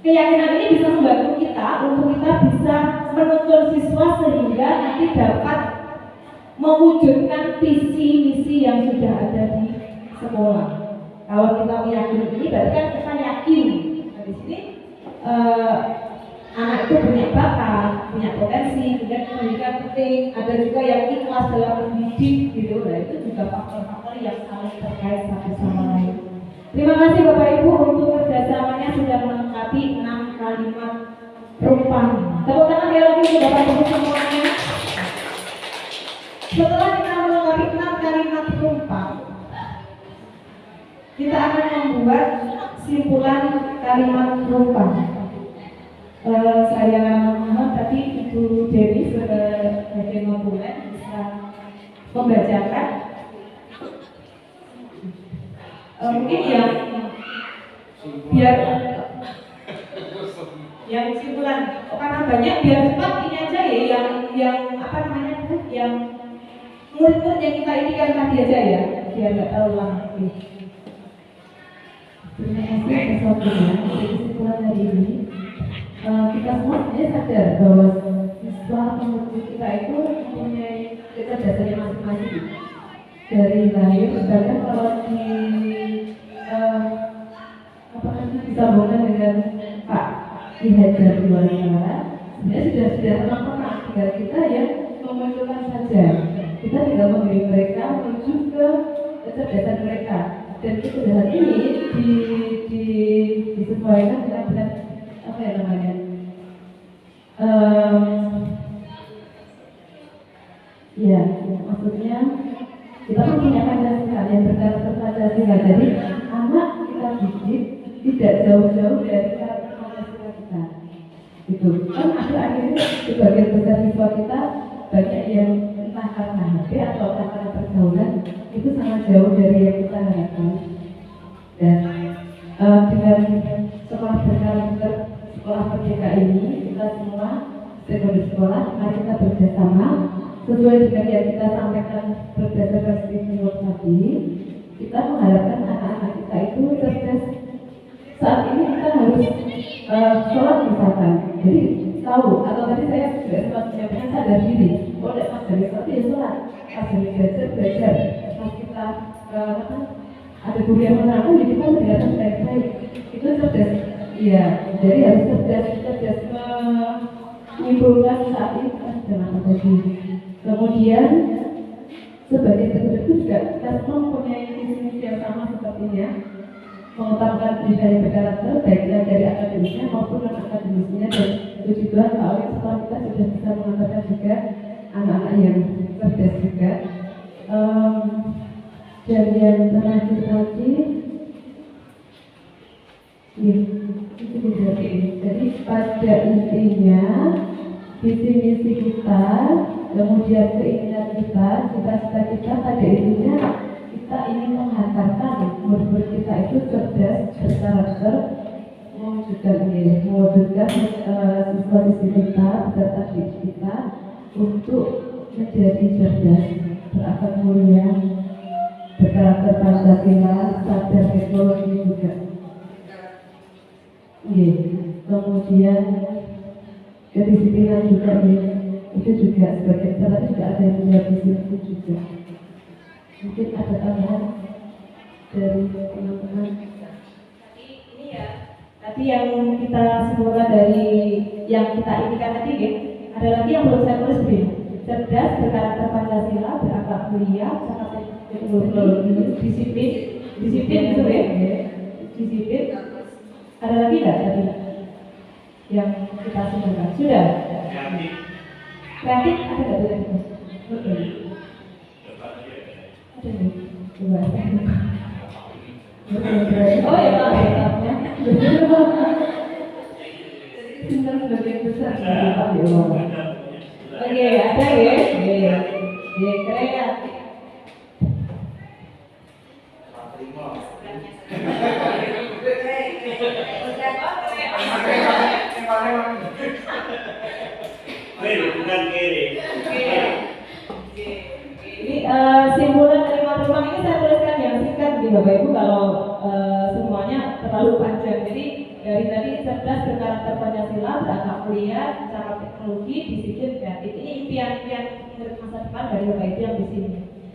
keyakinan ini bisa membantu kita untuk kita bisa menuntun siswa sehingga nanti dapat mewujudkan visi misi yang sudah ada di sekolah. Kalau kita meyakini ini berarti kan kita yakin. Nah, di sini anak itu punya bakat, punya potensi, punya pendidikan penting, ada juga yang ikhlas dalam mendidik gitu. Nah itu juga faktor-faktor yang saling terkait satu sama lain. Terima kasih Bapak Ibu untuk kerjasamanya sudah melengkapi 6 kalimat perumpamaan. Tepuk tangan ya lagi untuk Bapak Ibu semuanya. Setelah kita melengkapi 6 kalimat perumpamaan, kita akan membuat simpulan kalimat perumpamaan. Saya mohon tadi Ibu Dewi sebagai notulen bisa membacakan mungkin biar yang simpulan karena banyak biar cepat ini aja ya yang murid-murid yang kita ini kan tadi aja ya biar nggak terlalu lama. Terima kasih atas waktunya. Jadi simpulan hari ini kita semua sebenarnya sadar bahwa siswa murid kita itu mempunyai kecerdasannya masing-masing dari lahir. Bahkan kalau disambungkan dengan Pak Dihajar di Wawancara, sebenarnya sudah terang-terang, tinggal kita yang memunculkan saja. Kita tinggal memberi mereka menuju ke kecerdasan mereka, dan kecerdasan ini disesuaikan dengan maksudnya kita punya Pancasila yang berkarakter Pancasila. Jadi anak kita didik tidak jauh-jauh dari karakter Pancasila kita. Itu kan akhir-akhirnya sebagian besar siswa kita banyak yang entah karena HP atau karena pergaulan itu sangat jauh dari yang kita harapkan. Dan dengan sekolah berkarakter sekolah merdeka ini, kita semua stakeholder sekolah, mari kita bekerjasama sesuai dengan yang kita sampaikan berdasarkan studi tadi. Kita mengharapkan anak-anak kita itu cerdas. Saat ini kita harus sholat misalkan, jadi tahu atau tadi saya juga sempat menyampaikan sadar diri. Boleh pas dari sholat ya sholat, pas dari belajar. Pas kita ada guru yang menerangkan, jadi kita mendengarkan baik-baik. Itu cerdas. Iya, jadi harus cerdas menyimpulkan saat ini kita sedang apa tadi. Kemudian sebagai penutup juga kita semua mempunyai visi yang sama sepertinya, mengutamakan pendidikan yang berkarakter baik dari akademisnya maupun non akademisnya, dan puji Tuhan Pak Awin setelah kita sudah bisa mengantarkan juga anak-anak yang cerdas juga. Dan yang terakhir lagi, jadi pada intinya visi misi kita, kemudian keinginan kita, cita-cita kita, pada intinya kita ingin menghantarkan murid-murid kita itu cerdas, berkarakter, mewujudkan siswa didik kita, peserta didik kita untuk menjadi cerdas, berakhlak mulia, berkarakter Pancasila, sadar teknologi juga. Kemudian kedisiplinan juga, itu juga sebagai salah juga ada yang punya visi itu juga. Mungkin ada tambahan dari teman-teman. Ini ya, Tadi yang kita simpulkan dari yang kita inginkan tadi, ada lagi yang belum saya tulis, cerdas, berkarakter Pancasila, berakhlak mulia, cakap teknologi, disiplin itu disiplin. Ada lagi nggak tadi yang kita simpulkan? Sudah. Kreatif ada nggak tadi? Ada nih. Coba. Oh ya maafnya. Bintang sebagian besar Pak ya. Oke, ada ya. Kreatif. Bukan kiri. Ini simpulan dari materi ini saya tuliskan yang singkat di Bapak Ibu, kalau semuanya terlalu panjang. Jadi dari tadi cerdas, berkarakter Pancasila, berakhlak mulia, cakap teknologi, disiplin, kreatif. Ini impian-impian masa depan dari Bapak Ibu yang di sini.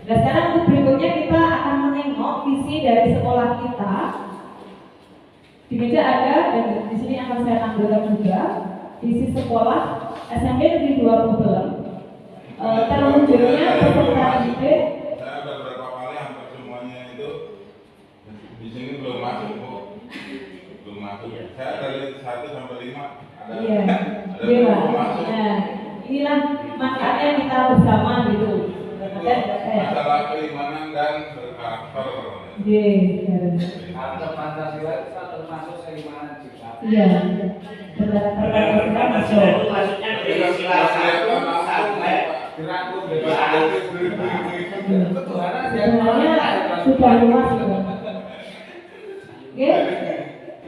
Nah sekarang untuk berikutnya kita akan menengok visi dari sekolah kita. Di meja ada, dan di sini akan saya tampilkan juga visi sekolah SMP Negeri 2 Pubelem. Terwujudnya peserta didik. Saya udah berapa kali hampir semuanya itu di sini belum masuk, Bu. Belum masuk. Saya dari 1 sampai 5 ada. Iya. Ada yang belum masuk. Nah, inilah manfaatnya kita bersama gitu. Masalah keimanan dan berkarakter. Karakter Pancasila itu termasuk keimanan juga. Iya. Berkarakter Pancasila itu maksudnya dari sila 1 sampai Dirangkum sebenarnya sudah luas. Oke.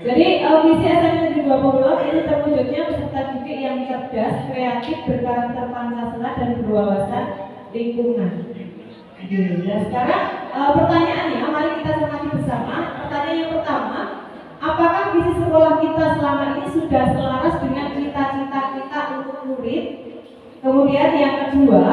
Jadi visi SMP Negeri 2 Pubelem ini terwujudnya peserta didik yang cerdas, kreatif, berkarakter Pancasila dan berwawasan lingkungan. Dan sekarang pertanyaannya, mari kita cermati bersama. Pertanyaan yang pertama, apakah visi sekolah kita selama ini sudah selaras dengan cita-cita kita untuk murid? Kemudian yang kedua,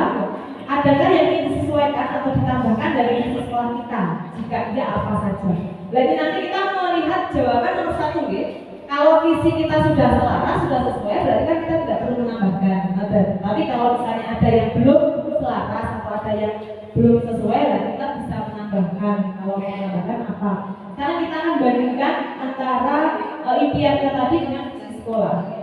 adakah yang ingin disesuaikan atau ditambahkan dari visi sekolah kita? Jika iya, apa saja? Jadi nanti kita melihat jawaban nomor 1, gitu. Kalau visi kita sudah selaras, sudah sesuai, berarti kan kita tidak perlu menambahkan. Tapi kalau misalnya ada yang belum selaras atau ada yang belum sesuai, lah kita bisa menambahkan. Kalau mau menambahkan apa? Sekarang kita akan bandingkan antara impian kita tadi dengan visi sekolah.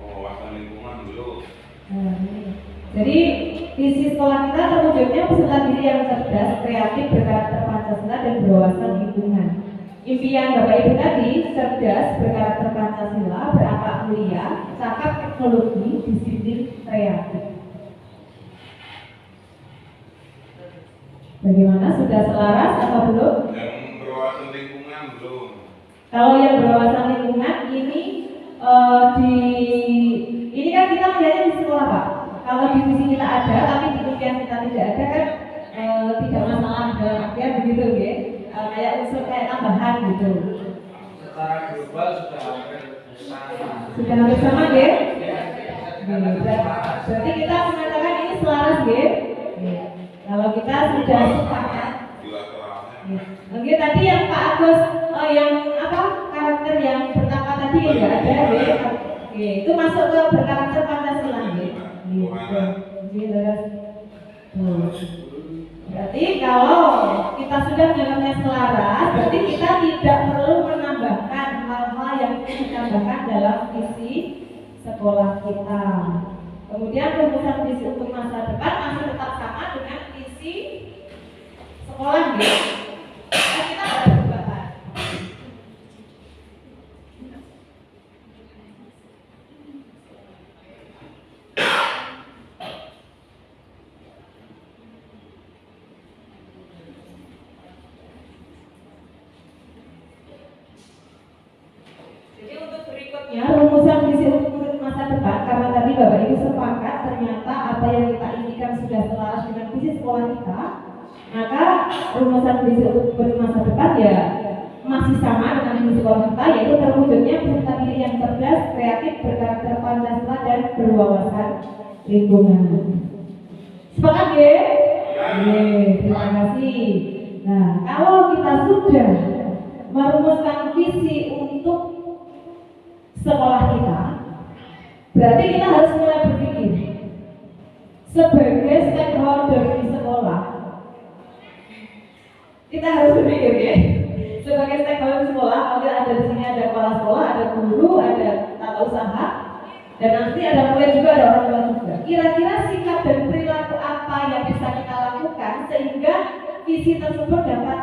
Wawasan lingkungan dulu. Jadi visi sekolah kita terwujudnya peserta didik yang cerdas, kreatif, berkarakter Pancasila dan berwawasan lingkungan. Impian Bapak Ibu tadi, cerdas, berkarakter Pancasila, berakhlak mulia, cakap teknologi, disiplin, kreatif. Bagaimana? Sudah selaras atau belum? Yang berwawasan lingkungan belum. Kalau yang berwawasan lingkungan ini kan kita melihatnya di sekolah, Pak. Kalau divisi kita ada, tapi di impian kita tidak ada kan tidak masalah dalam artian begitu, ya. kayak unsur kayak tambahan gitu. Secara global sudah hampir sama. Sudah hampir sama ya? Berarti kita mengatakan ini selaras ya? Kalau kita sudah sepakat. Oke, tadi yang Pak Agus yang apa karakter yang pertama tadi ya nggak ada ya? Oke, itu masuk ke berkarakter Pancasila ya? Berarti kalau kita sudah menganggapnya selaras, berarti kita tidak perlu menambahkan hal-hal yang ditambahkan dalam visi sekolah kita. Kemudian rumusan visi untuk masa depan masih tetap sama dengan visi sekolah ya. Kita ada perubahan. Jadi untuk berikutnya rumusan visi untuk masa depan, karena tadi Bapak Ibu sepakat ternyata apa yang kita inginkan sudah selaras dengan visi sekolah kita, maka rumusan visi untuk masa depan ya masih sama dengan visi sekolah kita, yaitu terwujudnya peserta didik yang cerdas, kreatif, berkarakter Pancasila dan berwawasan lingkungan. Sepakat ya? Terima kasih. Nah, kalau kita sudah merumuskan visi untuk sekolah kita, berarti kita harus mulai berpikir sebagai stakeholder di sekolah. Kita harus berpikir ya, sebagai stakeholder di sekolah. Kalau ada di sini ada kepala sekolah, ada guru, ada tata usaha, dan nanti ada murid juga, ada orang tua juga. Kira-kira sikap dan perilaku apa yang bisa kita lakukan sehingga visi tersebut dapat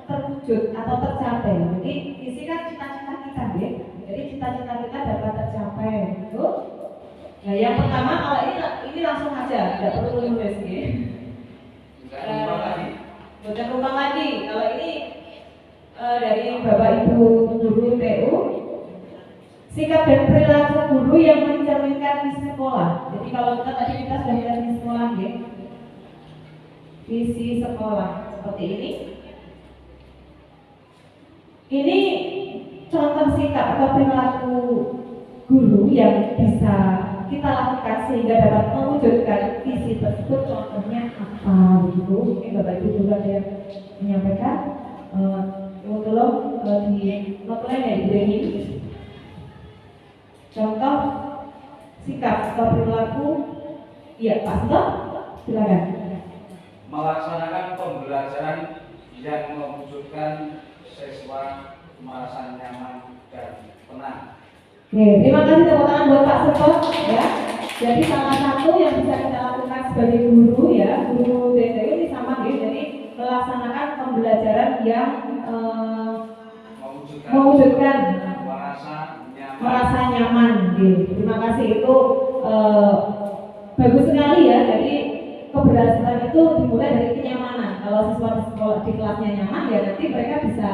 terwujud atau tercapai. Jadi visi kan cita-cita kita ya. Jadi cita-cita kita dapat tercapai, gitu. Nah, yang pertama kalau ini langsung aja, tidak perlu nulis ya. Bukan rumpang lagi. Kalau ini dari Bapak Ibu guru TU, sikap dan perilaku guru yang mencerminkan visi sekolah. Jadi kalau kita sudah melihat visi sekolah ya, visi sekolah seperti ini. Ini contoh sikap atau perilaku guru yang bisa kita lakukan sehingga dapat mewujudkan visi tersebut. Contohnya apa gitu? Mungkin Bapak Ibu juga ada yang menyampaikan. Tolong di notulen ya ini. Contoh sikap atau perilaku, iya Pak Suto, silakan. Melaksanakan pembelajaran yang mewujudkan siswa merasa nyaman dan tenang. Oke, terima kasih tepuk tangan buat Pak Suto ya. Jadi salah satu yang bisa kita lakukan sebagai guru ya, guru TTU ini sama ya. Jadi melaksanakan pembelajaran yang mewujudkan merasa nyaman. Gitu. Terima kasih, itu bagus sekali ya. Jadi keberhasilan itu dimulai dari kenyamanan. Kalau siswa di sekolah di kelasnya nyaman ya nanti mereka bisa.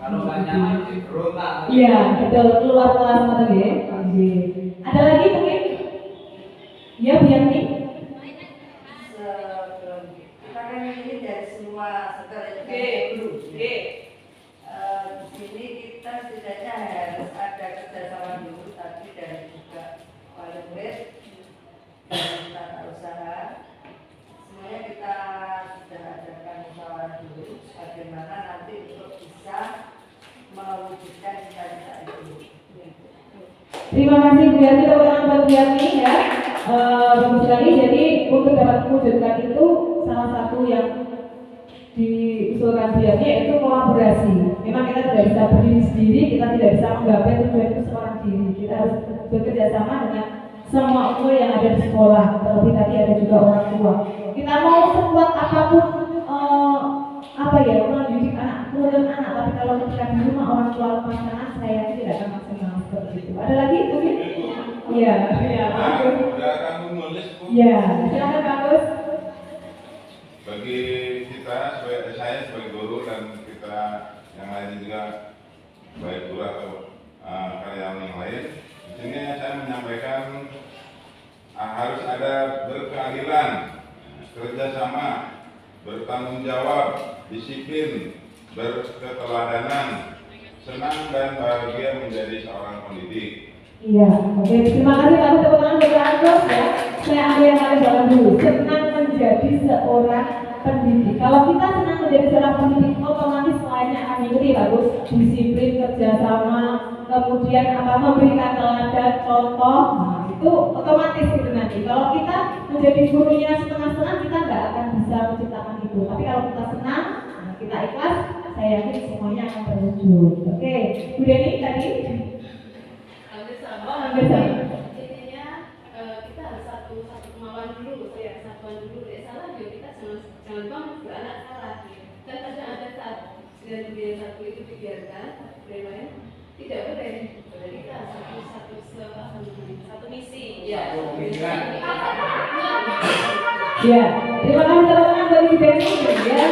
Kalau nggak nyaman berontak. Iya, betul, keluar kelas atau ya. Ada lagi mungkin? Ya, Bianti. Kita kan ini dari semua sektor dulu. Di sini kita setidaknya harus ada kerjasama dulu tadi dari juga wali murid dan tata usaha. Semuanya kita sudah adakan musyawarah dulu bagaimana nanti untuk bisa mewujudkan cita-cita itu. Terima kasih Bu Yati, tepuk tangan buat Bu Yati ya. Bagus sekali. Jadi untuk dapat mewujudkan itu salah satu yang diusulkan Bu Yati yaitu kolaborasi. Memang kita tidak bisa berdiri sendiri, kita tidak bisa menggapai tujuan itu seorang diri. Kita harus bekerja sama dengan semua unsur yang ada di sekolah. Terlebih tadi ada juga orang tua. Kita mau sekuat apapun mendidik anak, menurut anak, tapi kalau ketika di rumah orang tua lepas tangan, saya tidak akan maksimal seperti itu. Ada lagi mungkin? Iya, bagus. Iya, silakan bagus. Bagi kita, saya sebagai guru dan kita yang lain juga, baik guru atau karyawan yang lain, di sini saya menyampaikan harus ada berkeadilan, kerjasama, bertanggung jawab, disiplin, berketeladanan, senang dan bahagia menjadi seorang pendidik. Iya, oke. Terima kasih Pak. Tepuk tangan buat Pak Agus ya. Saya ambil yang paling bawah dulu. Senang menjadi seorang pendidik. Kalau kita senang menjadi seorang pendidik, otomatis lainnya akan mengikuti bagus. Disiplin, kerjasama, kemudian memberikan teladan, contoh. Nah, itu otomatis itu nanti. Kalau kita menjadi gurunya setengah-setengah, kita nggak akan bisa menciptakan itu. Tapi kalau kita senang, kita ikhlas, saya yakin semuanya akan terwujud. Oke, Bu Deni tadi. Hampir sama. Intinya kita harus satu kemauan dulu, ya satuan dulu. Salah juga kita jangan banget juga anak salah. Dan ada saat dengan budaya satu itu dibiarkan, lain tidak boleh. Jadi kita satu misi. Ya. Ya, terima kasih teman-teman dari BNI ya.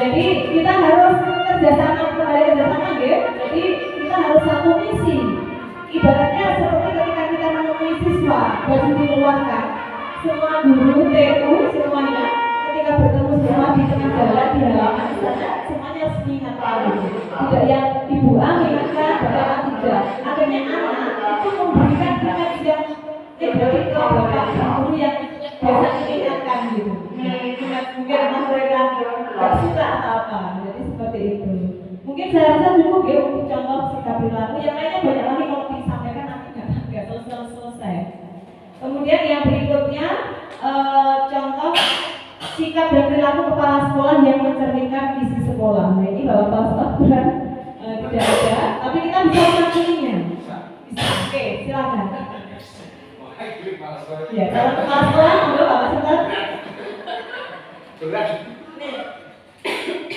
Jadi kita harus kerjasama ya. Jadi kita harus satu misi. Ibaratnya seperti ketika kita menemui siswa baru dikeluarkan, semua guru TU semuanya ketika bertemu siswa di tengah jalan di halaman sana semuanya harus ingat lalu. Tidak yang ibu A mengingatkan, bapak A tidak. Akhirnya anak itu memberikan image yang negatif ke bapak guru yang biasa diingatkan gitu. Mungkin mereka tidak suka atau apa. Jadi seperti itu. Mungkin saya rasa cukup ya untuk contoh sikap perilaku. Yang lainnya banyak lagi kalau disampaikan nanti nggak selesai. Kemudian yang berikutnya contoh sikap dan perilaku kepala sekolah yang mencerminkan visi sekolah. Nah ini bapak sekolah tidak ada, tapi kita bisa mengakininya. Bisa. Oke, silakan. Ya, kalau kepala sekolah monggo Bapak sebentar.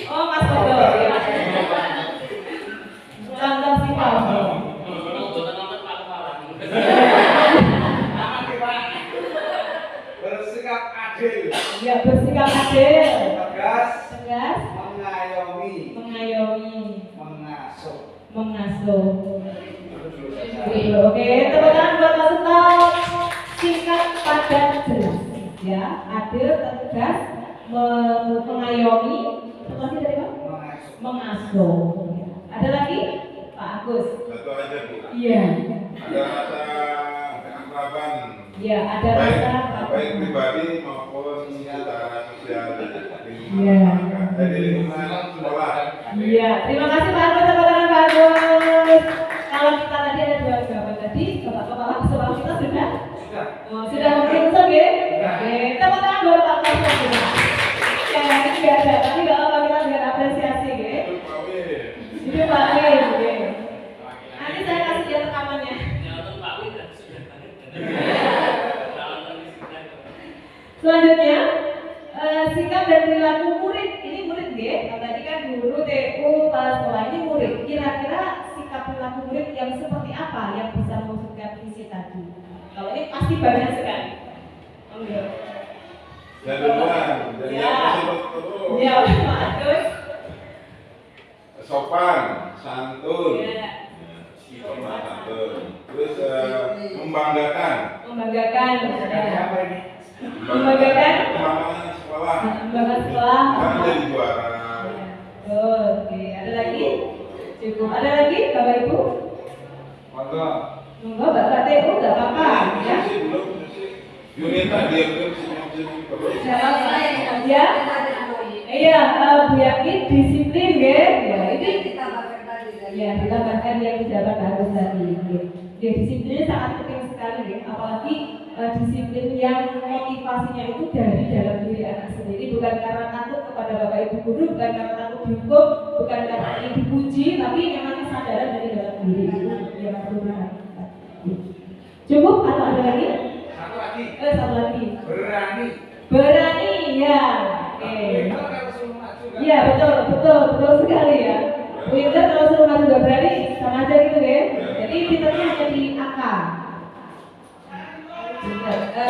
Oh, Mas Bodo. Contoh sikap. Bersikap adil. Ya, bersikap adil. Tegas. Tegas. Mengayomi. Mengasuh. Oke, tepuk tangan buat Mas Seto. Singkat, padat, jelas. Ya, adil, tegas, mengayomi. Terus dari Pak? Mengasuh. Ada lagi? Pak Agus. Satu aja Bu. Iya. Ada rasa keakraban. Iya, ada rasa baik pribadi maupun secara sosial Iya. di lingkungan sekolah. Iya, terima kasih Pak Agus, tepuk tangan Pak Agus. Kalau kita tadi ada dua jawaban tadi, Bapak Kepala Sekolah kita sudah memberi usul ya? Oke, tepuk tangan buat Pak Agus. Ya, ini tidak ada, tapi nggak apa-apa kita dengan apresiasi ya. Itu Pak Win, ya. Nanti saya kasih dia rekamannya. Selanjutnya, sikap dan perilaku murid. Ini murid ya. Tadi kan guru, TU, kepala sekolah, ini murid. Kira-kira sikap perilaku murid yang seperti apa yang bisa mewujudkan visi tadi? Kalau ini pasti banyak sekali. Dan duluan, jadi ya, Pak Agus. sopan, santun, sopan, santun. Terus membanggakan sekolah, kan jadi juara. Oke, ada lagi? Cukup. Ada lagi, Bapak Ibu? Monggo. Bapak TU nggak apa-apa ya? Belum sih. Yunita dia belum sih. Ya, iya, Bu Yaki disiplin ya, ya ini ya ditambahkan yang pejabat harus tadi. Ya disiplinnya sangat penting sekali ya, apalagi disiplin yang motivasinya itu dari dalam diri anak sendiri, bukan karena takut kepada bapak ibu guru, bukan karena takut dihukum, bukan karena ingin dipuji, tapi memang kesadaran dari dalam diri itu yang perlu dilakukan. Cukup atau ada lagi? Satu lagi. Berani ya. Oke. Iya betul sekali ya. Winter kalau suruh maju gak berani sama aja gitu ya. Jadi pinternya hanya di akal.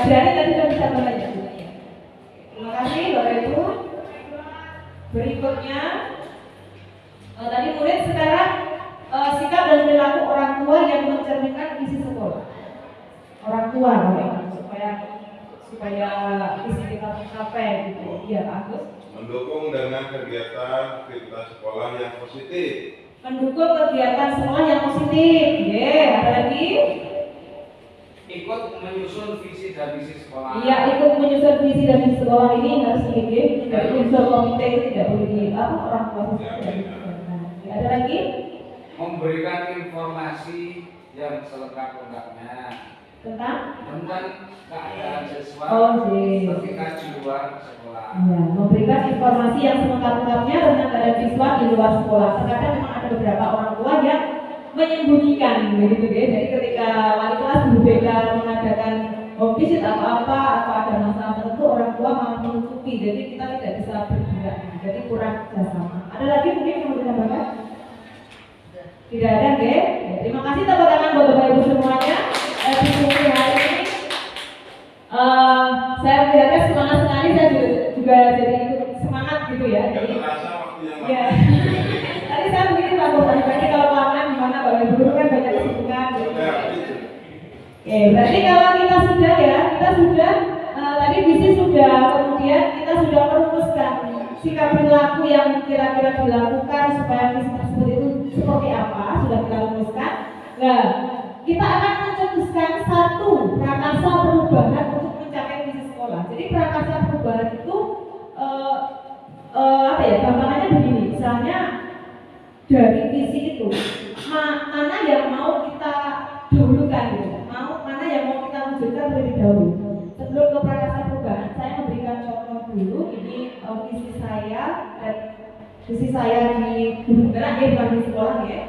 Berani tadi sudah bisa belajar. Terima kasih Bapak Ibu. Berikutnya tadi murid, sekarang sikap dan perilaku orang tua yang mencerminkan visi sekolah. Orang tua supaya visi kita tercapai gitu. Iya Pak Agus. Mendukung dengan kegiatan aktivitas sekolah yang positif. Mendukung kegiatan sekolah yang positif. Ada lagi? Ikut menyusun visi dan misi sekolah. Iya, ikut menyusun visi dan misi sekolah ini harus diikuti. Tidak unsur komite itu tidak boleh di orang tua siswa. Ada lagi? Memberikan informasi yang selengkap-lengkapnya Tentang keadaan siswa ketika di luar sekolah. Ya, memberikan informasi yang selengkap-lengkapnya tentang keadaan siswa di luar sekolah. Terkadang memang ada beberapa orang tua yang menyembunyikan begitu ya. Jadi ketika wali kelas guru BK mengadakan visit apa-apa atau ada masalah tertentu, orang tua malah menutupi. Jadi kita tidak bisa bergerak. Jadi kurang kerjasama. Ada lagi mungkin yang mau ditambahkan? Tidak ada, oke? Terima kasih, tepuk tangan buat Bapak Ibu semuanya. Diskusi hari ini saya melihatnya semangat sekali, saya juga jadi ikut semangat gitu ya. Jadi, terasa waktu yang ya. Tadi saya begini Pak Bupati, berarti kalau kelamaan gimana Bapak Ibu kan banyak kesibukan. Oke, berarti kalau kita sudah tadi visi sudah, kemudian kita sudah merumuskan sikap perilaku yang kira-kira dilakukan supaya visi tersebut itu seperti apa, sudah kita rumuskan. Nah, kita akan mencetuskan satu prakarsa perubahan untuk mencapai visi sekolah. Jadi prakarsa perubahan itu gampangannya begini, misalnya dari visi itu mana yang mau kita dahulukan gitu, mana yang mau kita wujudkan terlebih dahulu. Sebelum ke prakarsa perubahan, saya memberikan contoh dulu. Ini visi saya dan visi saya di guru penggerak ya, bukan di sekolah ya.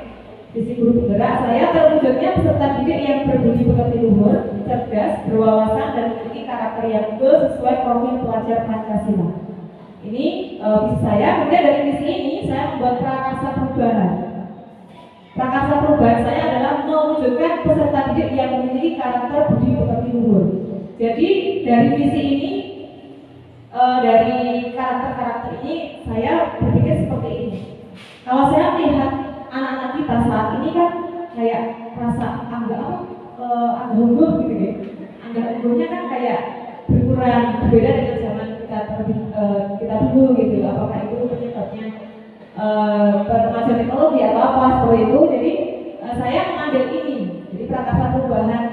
Visi guru penggerak saya terwujudnya peserta didik yang berbudi pekerti luhur, cerdas, berwawasan dan memiliki karakter yang unggul sesuai profil pelajar Pancasila. Ini visi saya. Kemudian dari visi ini saya membuat prakarsa perubahan. Prakarsa perubahan saya adalah mewujudkan peserta didik yang memiliki karakter budi pekerti luhur. Jadi dari visi ini, dari karakter-karakter ini saya berpikir seperti ini. Kalau saya melihat anak-anak kita saat ini kan kayak rasa anggap unggul gitu ya. Anggap unggulnya kan kayak berkurang, berbeda dengan zaman kita dulu gitu. Apakah itu penyebabnya perkembangan teknologi atau apa seperti itu? Jadi saya mengambil ini. Jadi prakarsa perubahan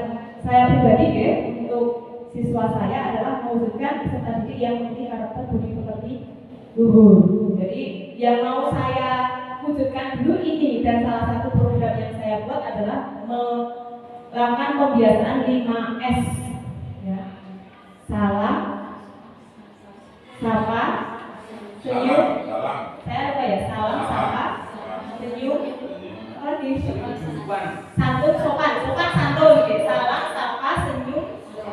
saya pribadi ya untuk siswa saya adalah mewujudkan peserta didik yang memiliki karakter budi pekerti luhur. Jadi yang mau saya wujudkan dulu ini, dan salah satu program yang saya buat adalah melakukan pembiasaan 5S ya. Salam, sapa, senyum. Saya lupa ya, salam, sapa, senyum. Santun, sopan, santun ya. Salam, sapa, senyum,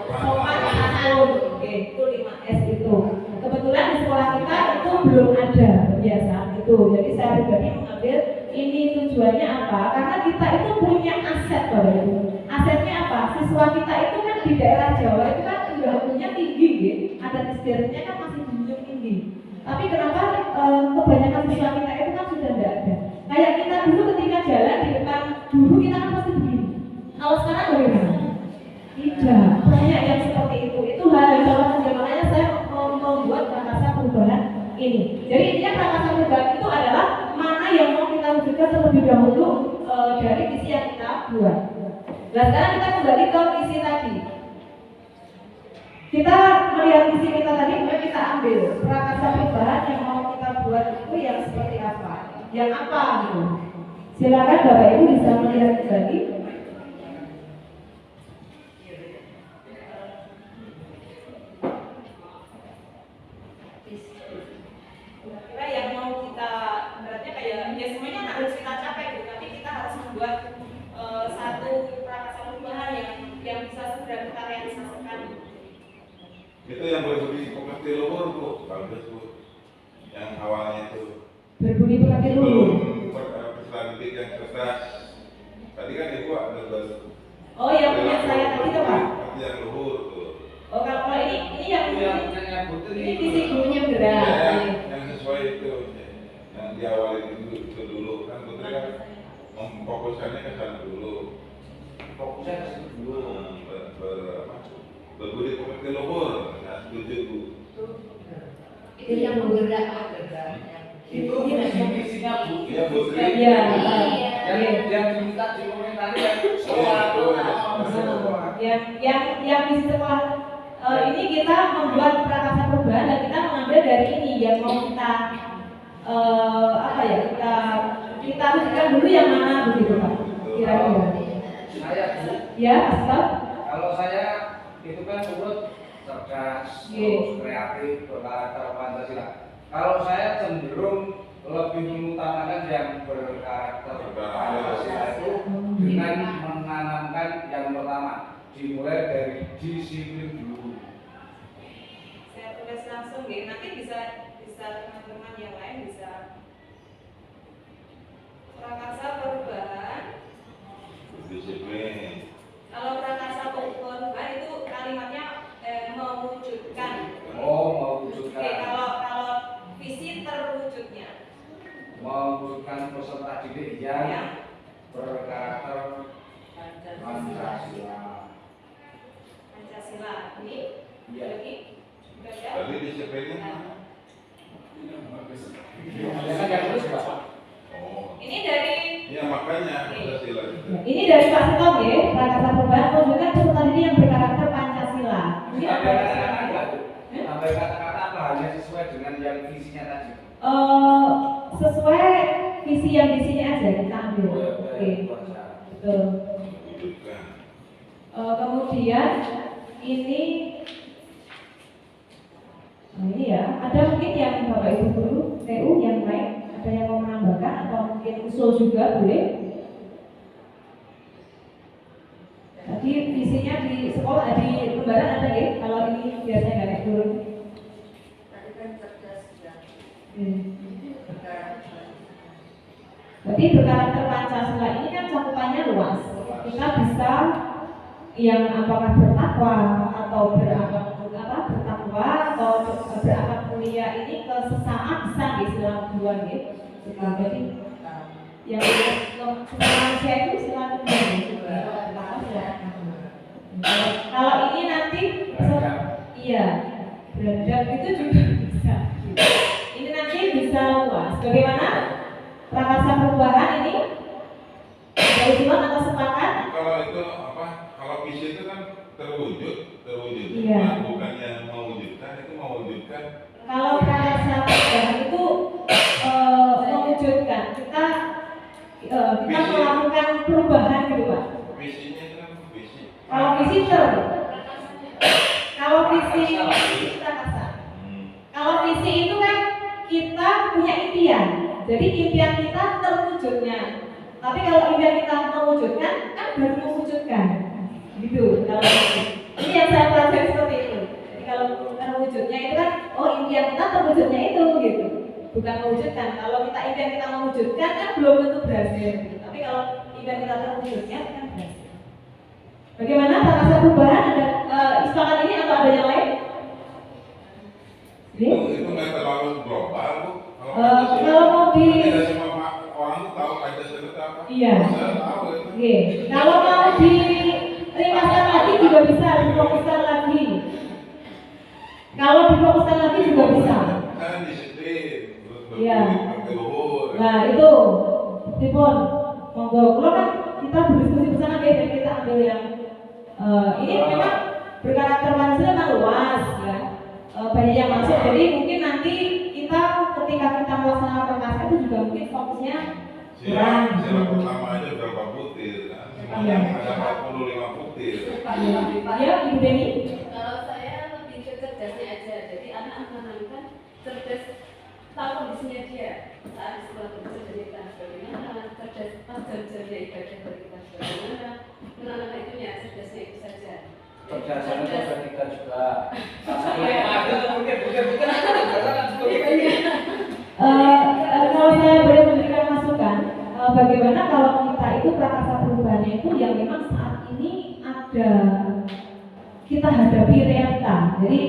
sopan, santun. Oke, itu 5S itu. Kebetulan di sekolah kita itu belum ada kebiasaan itu. Jadi saya pribadi mengambil ini, tujuannya apa? Karena kita itu punya aset Bapak Ibu. Asetnya apa? Siswa kita itu kan di daerah Jawa itu kan ilmunya tinggi gitu. Adat istiadatnya kan masih junjung tinggi. Tapi kenapa kebanyakan siswa kita itu kan sudah tidak ada? Kayak kita dulu ketika jalan di depan guru kita kan pasti begini. Kalau sekarang bagaimana? Tidak, banyak yang seperti itu. Itu hal yang salah satu, makanya saya membuat prakarsa perubahan ini. Jadi intinya prakarsa perubahan itu adalah mana yang mau kita wujudkan terlebih dahulu dari visi yang kita buat. Nah sekarang kita kembali ke visi tadi. Kita melihat visi kita tadi, kemudian kita ambil prakarsa perubahan yang mau kita buat itu yang seperti apa, yang apa gitu. Silakan Bapak Ibu bisa melihat kembali. Kira yang mau kita, beratnya kayak ya semuanya harus kita capai gitu, tapi kita harus membuat satu prakarsa perubahan yang bisa segera kita realisasikan. Itu yang berbudi pekerti luhur tuh, bagus tuh. Yang awalnya itu Berbudi pekerti luhur. belum peserta didik yang cerdas. Tadi kan ibu ada Oh yang punya saya tadi tuh Pak. yang luhur tuh. Oh kalau ini yang ini visi gurunya Ya, berat. yang sesuai itu, yang diawali itu dulu kan betul kan, memfokuskannya ke sana dulu. Fokusnya ke situ dulu. Berbudi pekerti luhur, nah setuju Bu. Itu yang bergerak. Itu visi-misinya Bu. Iya, Bu Sri. Iya. Yang diminta dikomentari ya sekolah. Yang di sekolah ini kita membuat prakarsa perubahan dan kita mengambil dari ini yang mau kita kita tunjukkan dulu yang mana begitu Pak kira-kira. Saya Bu, Ya, Astag. kalau saya itu kan turut cerdas, terus kreatif, berkarakter Pancasila. Kalau saya cenderung lebih mengutamakan yang berkarakter Pancasila itu dengan menanamkan yang pertama, dimulai dari disiplin dulu. Saya tulis langsung ya, nanti bisa teman-teman yang lain bisa prakarsa perubahan. Disiplin. Kalau prakarsa perubahan itu kalimatnya mewujudkan. Oh, Oke, mewujudkan, kalau visi terwujudnya. mewujudkan peserta didik yang Ya. berkarakter Pancasila. Pancasila ini Iya. lagi udah ya. Tadi disiplinnya. Ya kan yang terus Pak. Oh. Ini dari Iya, makanya Pancasila itu. ini dari Pak Sitom ya, prakarsa perubahan mewujudkan peserta didik yang berkarakter Pancasila. Ini Sampai ada kata-kata enggak tuh? Sampai kata-kata apa hanya sesuai dengan yang visinya tadi? sesuai visi yang di sini aja kita ambil. Oh, ya, Oke, itu aja. betul. Wujudkan. Kemudian ini ya, ada mungkin yang Bapak Ibu guru TU yang lain, ada yang mau menambahkan atau mungkin usul juga boleh. Tadi visinya di sekolah, di lembaran ada ya, kalau ini biasanya nggak naik turun. Tadi kan cerdas sudah. Berarti berkarakter Pancasila ini kan cakupannya luas. Kita bisa yang apakah bertakwa atau bertakwa atau berakhlak mulia ini ke sesama bisa di istilah kedua gitu. Jadi yang manusia itu istilah kedua gitu. Kalau ini nanti iya beradab itu juga bisa. Ini nanti bisa luas. Bagaimana? Prakarsa perubahan ini ada usulan atau sepakat? Kalau itu apa? Kalau visi itu kan terwujud. Iya. Bukannya mewujudkan, itu mewujudkan. Kalau prakarsa perubahan itu mewujudkan kita melakukan perubahan gitu Pak. Visinya itu kan visi. Kalau visi kalau visi prakarsa. Kalau visi itu kan kita punya impian. Jadi impian kita terwujudnya. Tapi kalau impian kita mewujudkan, kan baru mewujudkan. Gitu. Kalau ini yang saya pelajari seperti itu. Jadi kalau terwujudnya itu kan, oh impian kita terwujudnya itu gitu. Bukan mewujudkan. Kalau kita impian kita mewujudkan kan belum tentu berhasil. Tapi kalau impian kita terwujudnya kan berhasil. Bagaimana prakarsa perubahan ada istilah ini atau ada yang lain? Itu nggak terlalu global, Bu. Kalau mau di tidak semua orang tahu Pancasila itu apa. Iya. Saya tahu itu. Oke. Kalau mau diringkaskan lagi juga bisa, difokuskan lagi. Kalau difokuskan lagi juga bisa. Kan disiplin, Iya. berluhur. Nah itu, Tipon, monggo. Kalau kan kita berdiskusi bersama guys, jadi kita ambil yang ini memang berkarakter Pancasila memang luas ya. Banyak yang masuk, jadi mungkin nanti kita ketika kita melaksanakan prakarsa itu juga mungkin fokusnya kurang. Sila pertama aja berapa butir kan? Iya. Ada 45 butir. Ya, Ibu Deni. Kalau saya lebih ke cerdasnya aja, jadi anak menanamkan cerdas, tahu kondisinya dia saat di sekolah bekerja dari kita bagaimana, cerdas pas jam-jamnya ibadah dari kita bagaimana, menanamkan itunya cerdasnya itu saja. Perjalanan itu ada kita juga. Kalau saya boleh memberikan masukan, bagaimana kalau kita itu prakarsa perubahannya itu yang memang saat ini ada kita hadapi realita. Jadi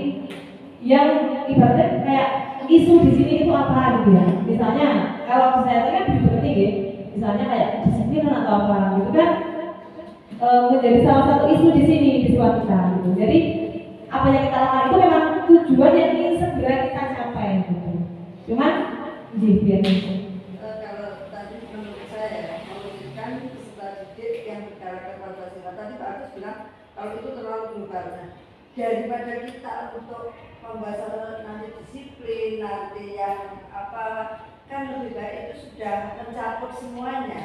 yang ibaratnya kayak isu di sini itu apa gitu ya. Misalnya kalau saya kan dimengerti ya, misalnya kayak disiplin atau apa gitu kan menjadi salah satu isu di sini di sekolah kita gitu. Jadi apa yang kita lakukan itu memang tujuan yang ingin segera kita capai. Gitu. Cuman biar Kalau tadi menurut saya memberikan peserta didik yang berkarakter Pancasila, tadi Pak Agus bilang kalau itu terlalu global. Nah, daripada kita untuk membahas nanti disiplin, nanti yang apa, kan lebih baik itu sudah mencakup semuanya.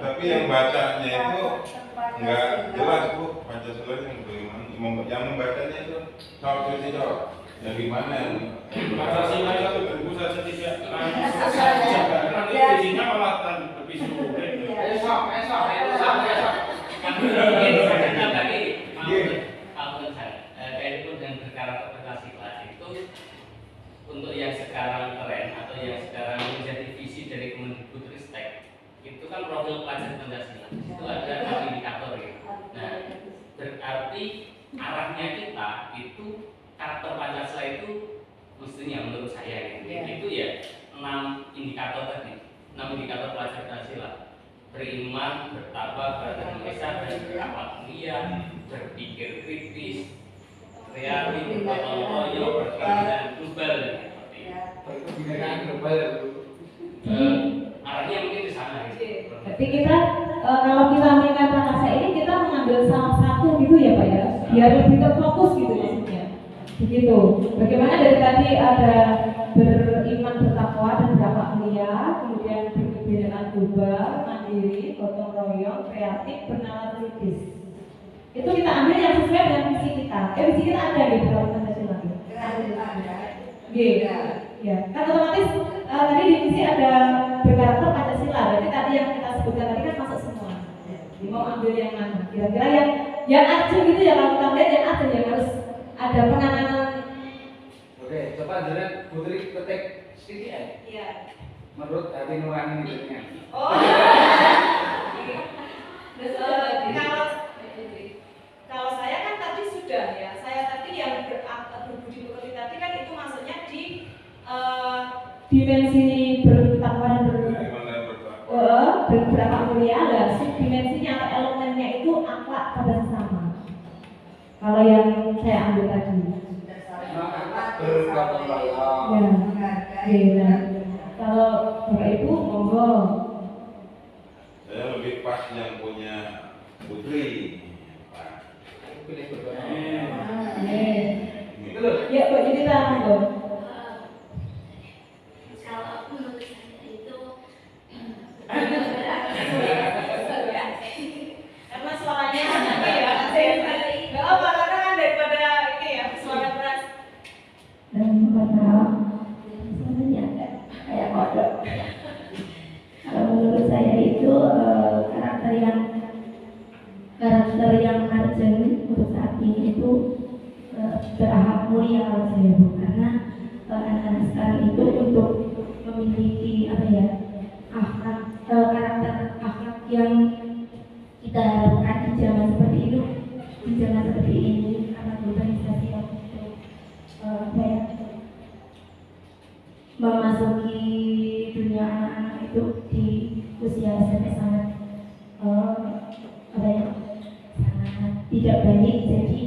Tapi yang bacanya itu nggak jelas Bu, Pancasila yang bagaimana, yang membacanya itu soal yang gimana yang Pancasila itu buku saja tidak nanti isinya malah lebih seluruh. Esok. Kalau saya itu dengan berkarakter Pancasila itu untuk yang sekarang tren atau yang sekarang menjadi visi dari Kemendikbudristek itu kan profil pelajar Pancasila. Itu ada indikator ya. Nah, berarti arahnya kita itu karakter Pancasila itu mestinya menurut saya itu ya 6 indikator tadi, 6 indikator pelajar Pancasila: beriman, bertakwa, berindonesia, dan berakhlak mulia, berpikir kritis, kreatif, bergotong royong, berkembang global dan seperti itu. Kebinaikan global. Arahnya mungkin di sana. Berarti kita kalau kita mengingat Pancasila ini kita mengambil salah satu gitu ya Pak ya, biar lebih terfokus gitu maksudnya. Begitu. Bagaimana dari tadi ada beriman, bertakwa, dan berakhlak mulia, kemudian berkebinekaan global, mandiri, gotong royong, kreatif, bernalar kritis. Itu kita ambil yang sesuai dengan visi kita. Visi kita ada di dalam Pancasila. Iya. Ya. Kan otomatis tadi di visi ada berkarakter Pancasila. Berarti tadi yang kita sebutkan tadi kan masuk semua. Jadi mau ambil yang mana? Kira-kira yang urgent gitu ya, kalau kita lihat yang urgent yang harus ada penanganan. Oke, coba jangan Putri ketik sedikit ya. Iya. Menurut hati nurani hidupnya. Oh. Kalau saya kan tadi sudah ya. Saya tadi yang berbudi pekerti tadi kan itu maksudnya di dimensi bertakwa dan berakhlak mulia, dan subdimensinya atau elemennya itu akhlak pada sesama. Kalau yang saya ambil tadi. Bergotong royong. Ya. Iya. Kalau Bapak Ibu monggo. saya lebih pas yang punya Putri. Pilih bergotong. Itu loh. Ya, Mbak Yudita monggo. Kalau aku menurut saya itu Karena suaranya nggak apa, karena kan daripada ini ya suara keras. Sebenarnya kayak kodok. Kalau menurut saya itu karakter yang urgent untuk saat ini itu berakhlak mulia kalau saya Bu, karena anak-anak sekarang itu untuk memiliki karakter akhlak yang kita harapkan di zaman seperti itu, di zaman seperti ini karena globalisasi yang untuk memasuki dunia anak-anak itu di usia SMP sangat sangat tidak baik. Jadi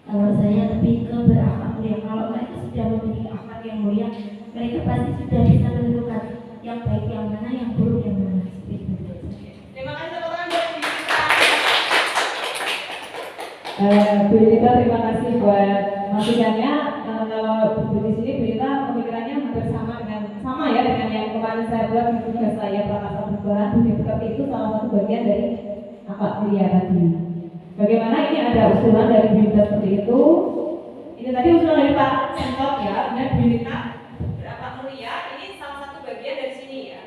kalau saya lebih ke berakhlak mulia. Kalau mereka sudah memiliki akhlak yang mulia, mereka pasti sudah bisa menentukan yang baik yang mana, yang buruk yang mana. Terima kasih teman-teman buat Bu Yudita, terima kasih buat masukannya. Kalau di sini Bu Yudita pemikirannya hampir sama ya dengan yang kemarin saya buat di tugas saya Prakasa Perubahan. Tapi itu salah satu bagian dari akhlak mulia tadi. Bagaimana ini ada usulan dari Bu Yudita seperti itu. Ini tadi usulan dari Pak Sentot ya, dan Bu Yudita berakhlak mulia ini salah satu bagian dari sini ya.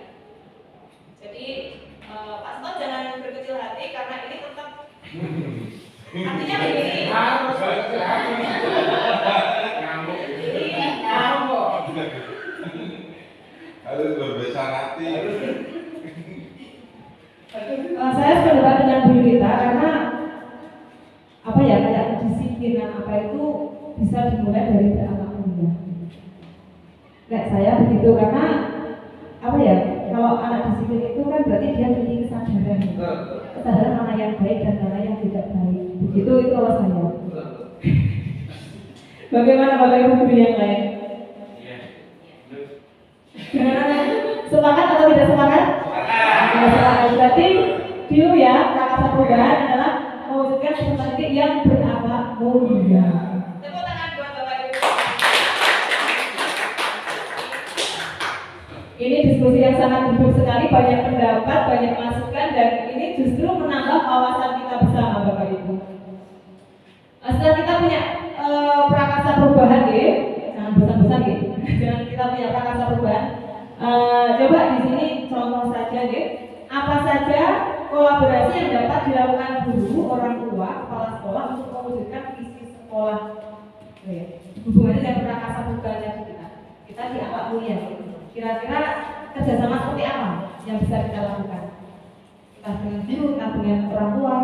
Jadi Pak Sentot jangan berkecil hati karena ini tetap artinya begini. Harus berkecil hati. Ngamuk. Harus berbesar hati. Saya sependapat dengan Bu Yudita karena kayak kedisiplinan itu bisa dimulai dari berakhlak mulia. Kayak saya begitu karena kalau anak disiplin itu kan berarti dia memiliki kesadaran mana yang baik dan mana yang tidak baik. Begitu itu kalau saya. Bagaimana Bapak Ibu guru yang lain? sepakat? Sudah sepakat. Berarti view ya, prakarsa perubahan adalah mewujudkan peserta didik yang berakhlak mulia. Tepuk tangan buat Bapak Ibu. Ini diskusi yang sangat hidup sekali, banyak pendapat, banyak masukan, dan ini justru menambah wawasan kita bersama Bapak Ibu. Setelah kita punya prakarsa perubahan, jangan bosan-bosan, jangan kita punya prakarsa perubahan. Coba di sini contoh saja, apa saja kolaborasi yang dapat dilakukan guru, orang tua, kepala sekolah untuk mewujudkan visi sekolah. Hubungannya dengan prakarsa perubahan tadi kita di akhlak mulia. Kira-kira kerjasama seperti apa yang bisa kita lakukan? Kita dengan guru, kita dengan orang tua.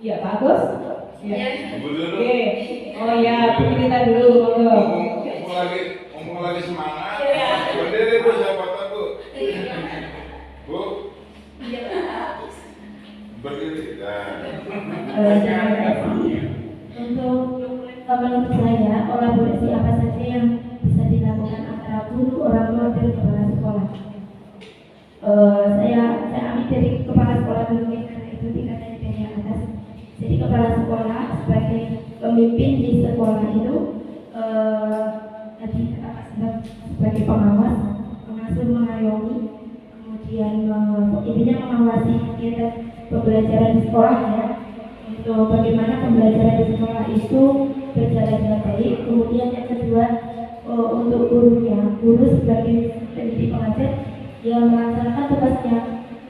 Iya, Pak Agus? Iya. Oke. Oh ya, Bu Rita dulu. Ngomong lagi semangat. Berdiri Bu, siapa Bu? Bu? Iya, Pak. Berdiri. Untuk menurut saya, kolaborasi apa saja yang bisa dilakukan antara guru, orang tua, dan kepala sekolah. Saya ambil dari kepala sekolah dulu karena itu tingkatan dari atas. Jadi kepala sekolah sebagai pemimpin di sekolah itu tadi sebagai pengawas, mengasuh, mengayomi, kemudian intinya mengawasi kegiatan pembelajaran di sekolah ya. Untuk bagaimana pembelajaran di sekolah itu berjalan dengan baik. Kemudian yang kedua, untuk gurunya, guru sebagai pendidik pengajar yang melaksanakan tugasnya,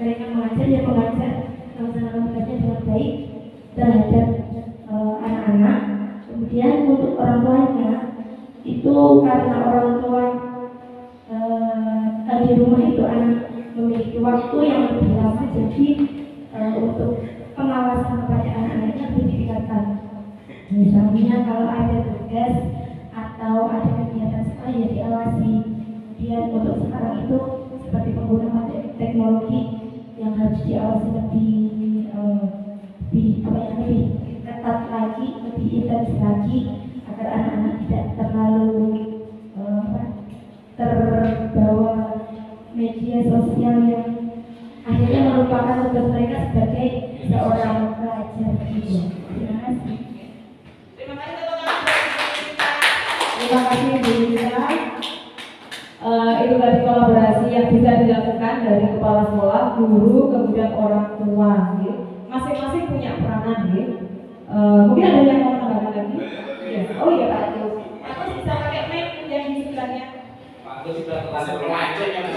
mereka mengajar, yang mengajar melaksanakan tugasnya dengan baik terhadap anak-anak. Kemudian untuk orang tuanya itu karena orang tua di rumah itu anak memiliki waktu yang lebih lama, jadi untuk pengawasan kepada anak-anaknya lebih ditingkatkan. Misalnya kalau ada tugas atau ada kegiatan sekolah ya diawasi. Kemudian untuk sekarang itu seperti penggunaan teknologi yang harus diawasi lebih ketat lagi, lebih intens lagi agar anak-anak tidak terlalu terbawa media sosial yang akhirnya melupakan tugas mereka sebagai seorang pelajar. Terima kasih. Terima kasih Bu Rita. Itu tadi kolaborasi yang bisa dilakukan dari kepala sekolah, guru, kemudian orang tua. Masing-masing punya peranan. Mungkin ada yang mau tambahkan lagi? Oh iya Pak Agus. Pak Agus bisa pakai mic yang di sebelahnya. Pak Agus sudah terlalu macet yang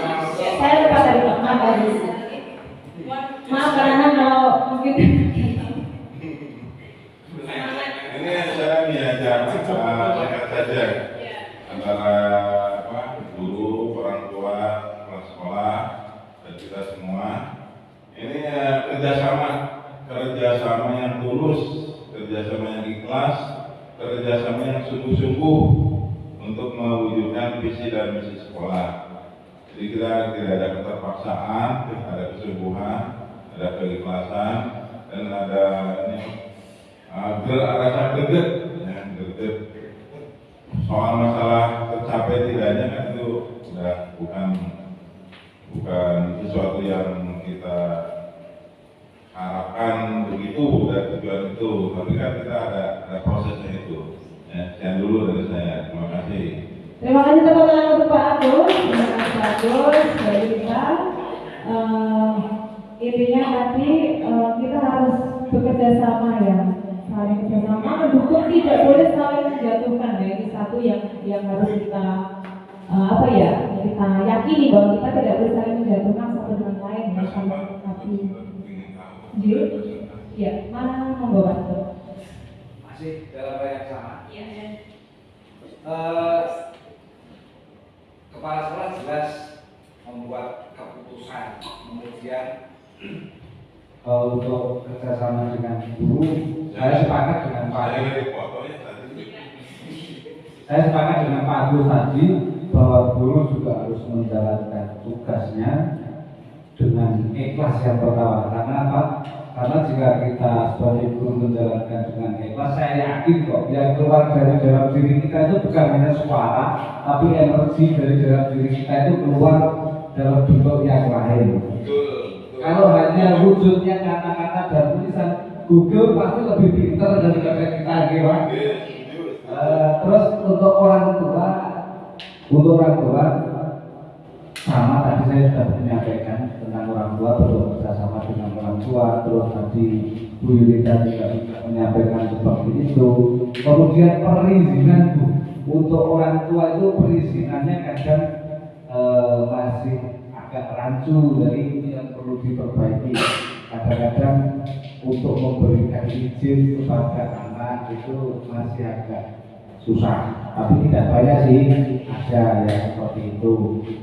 Saya lupa tadi Pak Agus. Maaf karena kalau mungkin Ini saya diajak dekat saja antara guru, orang tua, kepala sekolah, dan kita semua. Ini kerjasama yang tulus, kerjasama yang ikhlas, kerjasama yang sungguh-sungguh untuk mewujudkan visi dan misi sekolah. Jadi kita tidak ada keterpaksaan, ada kesungguhan, ada keikhlasan, dan ada rasa greget, soal masalah tercapai tidaknya kan itu sudah bukan sesuatu yang kita harapkan begitu dan tujuan itu, tapi kan kita ada prosesnya itu. Sekian dulu dari saya. Terima kasih. Terima kasih tepuk tangan untuk Pak Agus. Terima kasih Pak Agus dari kita. Intinya tadi kita harus bekerja sama ya, saling bekerjasama, mendukung, tidak boleh saling menjatuhkan ya. Ini satu yang harus kita kita yakini bahwa kita tidak boleh saling menjatuhkan satu dengan lain ya, tapi ya mana monggo Pak. masih dalam hal yang sama. Iya. Kepala sekolah jelas membuat keputusan, kemudian untuk kerjasama dengan guru, saya sepakat dengan Pak Agus tadi bahwa guru juga harus menjalankan tugasnya dengan ikhlas yang pertama. Karena apa? Karena jika kita sebagai guru menjalankan dengan ikhlas, saya yakin kok yang keluar dari dalam diri kita itu bukan hanya suara, tapi energi dari dalam diri kita itu keluar dalam bentuk yang lain. Kalau hanya wujudnya kata-kata dan tulisan, Google pasti lebih pintar daripada kita, Pak. Terus untuk orang tua sama tadi saya sudah menyampaikan tentang orang tua bekerja sama dengan orang tua. Terus tadi Bu Yulita juga menyampaikan seperti itu. Kemudian perizinan Bu, untuk orang tua itu perizinannya kadang masih agak rancu, jadi ini yang perlu diperbaiki. Kadang-kadang untuk memberikan izin kepada anak itu masih agak susah, tapi tidak banyak sih, ada yang seperti itu.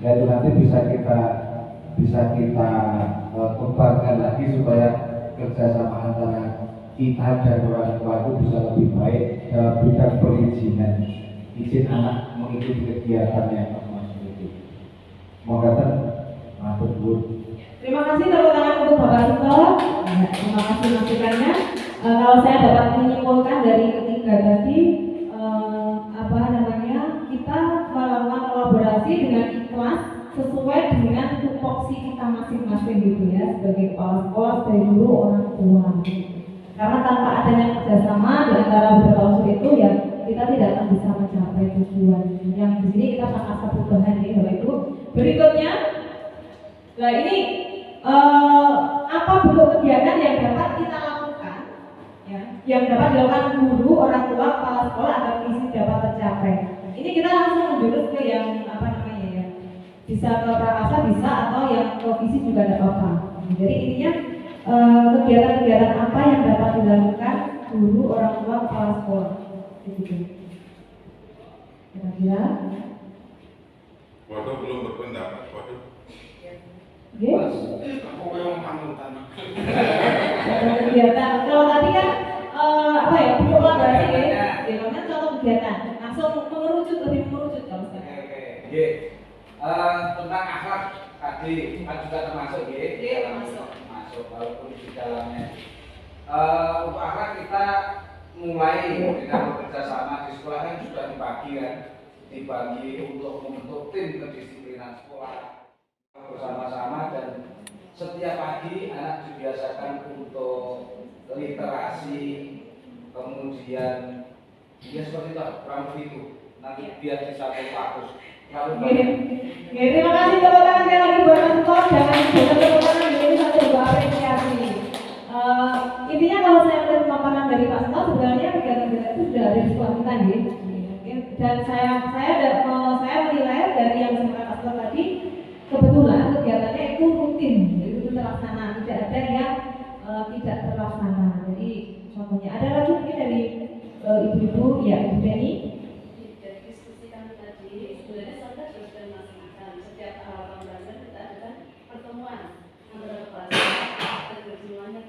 Dan itu nanti bisa kita kembangkan lagi supaya kerjasama antara kita dan orang tua itu bisa lebih baik dalam bidang perizinan, izin anak mengikuti kegiatan yang termasuk itu. Mohon matur nuwun. Terima kasih tepuk tangan untuk Bapak Suto. Terima kasih masukannya. Kalau saya dapat menyimpulkan dari ketiga tadi, kita melakukan kolaborasi dengan ikhlas sesuai dengan tupoksi kita masing-masing gitu ya, sebagai kepala sekolah, sebagai guru, orang tua. Karena tanpa adanya kerjasama di antara beberapa unsur itu ya kita tidak akan bisa mencapai tujuan. Yang di sini kita sangat perubahan ya Bapak Ibu. Berikutnya, nah ini apa bentuk kegiatan yang dapat kita lakukan, ya, yang dapat dilakukan guru, orang tua, kepala sekolah agar visi dapat tercapai. Ini kita langsung menjurus ke yang ya, bisa ke prakasa bisa, atau yang ke visi juga ada apa. Jadi intinya kegiatan-kegiatan apa yang dapat dilakukan guru, orang tua, kepala sekolah. Begitu. Kira-kira. Waduh, belum berpendapat, waduh. Yes. Aku yang panutan. Kegiatan. Kalau tadi kan kolaborasi ya. Namanya contoh kegiatan. Langsung lebih mengerucut kalau saya. Oke. Tentang akhlak tadi kan juga termasuk ya. Masuk walaupun di dalamnya. Untuk akhlak kita mulai dengan bekerja sama di sekolah kan sudah dibagi untuk membentuk tim kedisiplinan sekolah bersama-sama, dan setiap pagi anak dibiasakan untuk literasi, kemudian ya seperti itu, kurang begitu nanti biar bisa fokus. Terima kasih teman-teman sekali lagi buat nonton, jangan teman-teman ini satu buah apresiasi. Intinya kalau saya melihat pemaparan dari Pak Suto, sebenarnya kegiatan-kegiatan itu sudah ada di sekolah kita gitu. Dan saya menilai dari yang disampaikan Pak Suto tadi, kebetulan kegiatannya itu rutin, jadi itu terlaksana, tidak ada yang tidak terlaksana. Jadi contohnya ada lagi mungkin dari ibu-ibu, ya Ibu Deni. Dari diskusi kami tadi, sebenarnya saya sudah melaksanakan setiap awal Ramadan kita adakan pertemuan antara kepala sekolah dan semuanya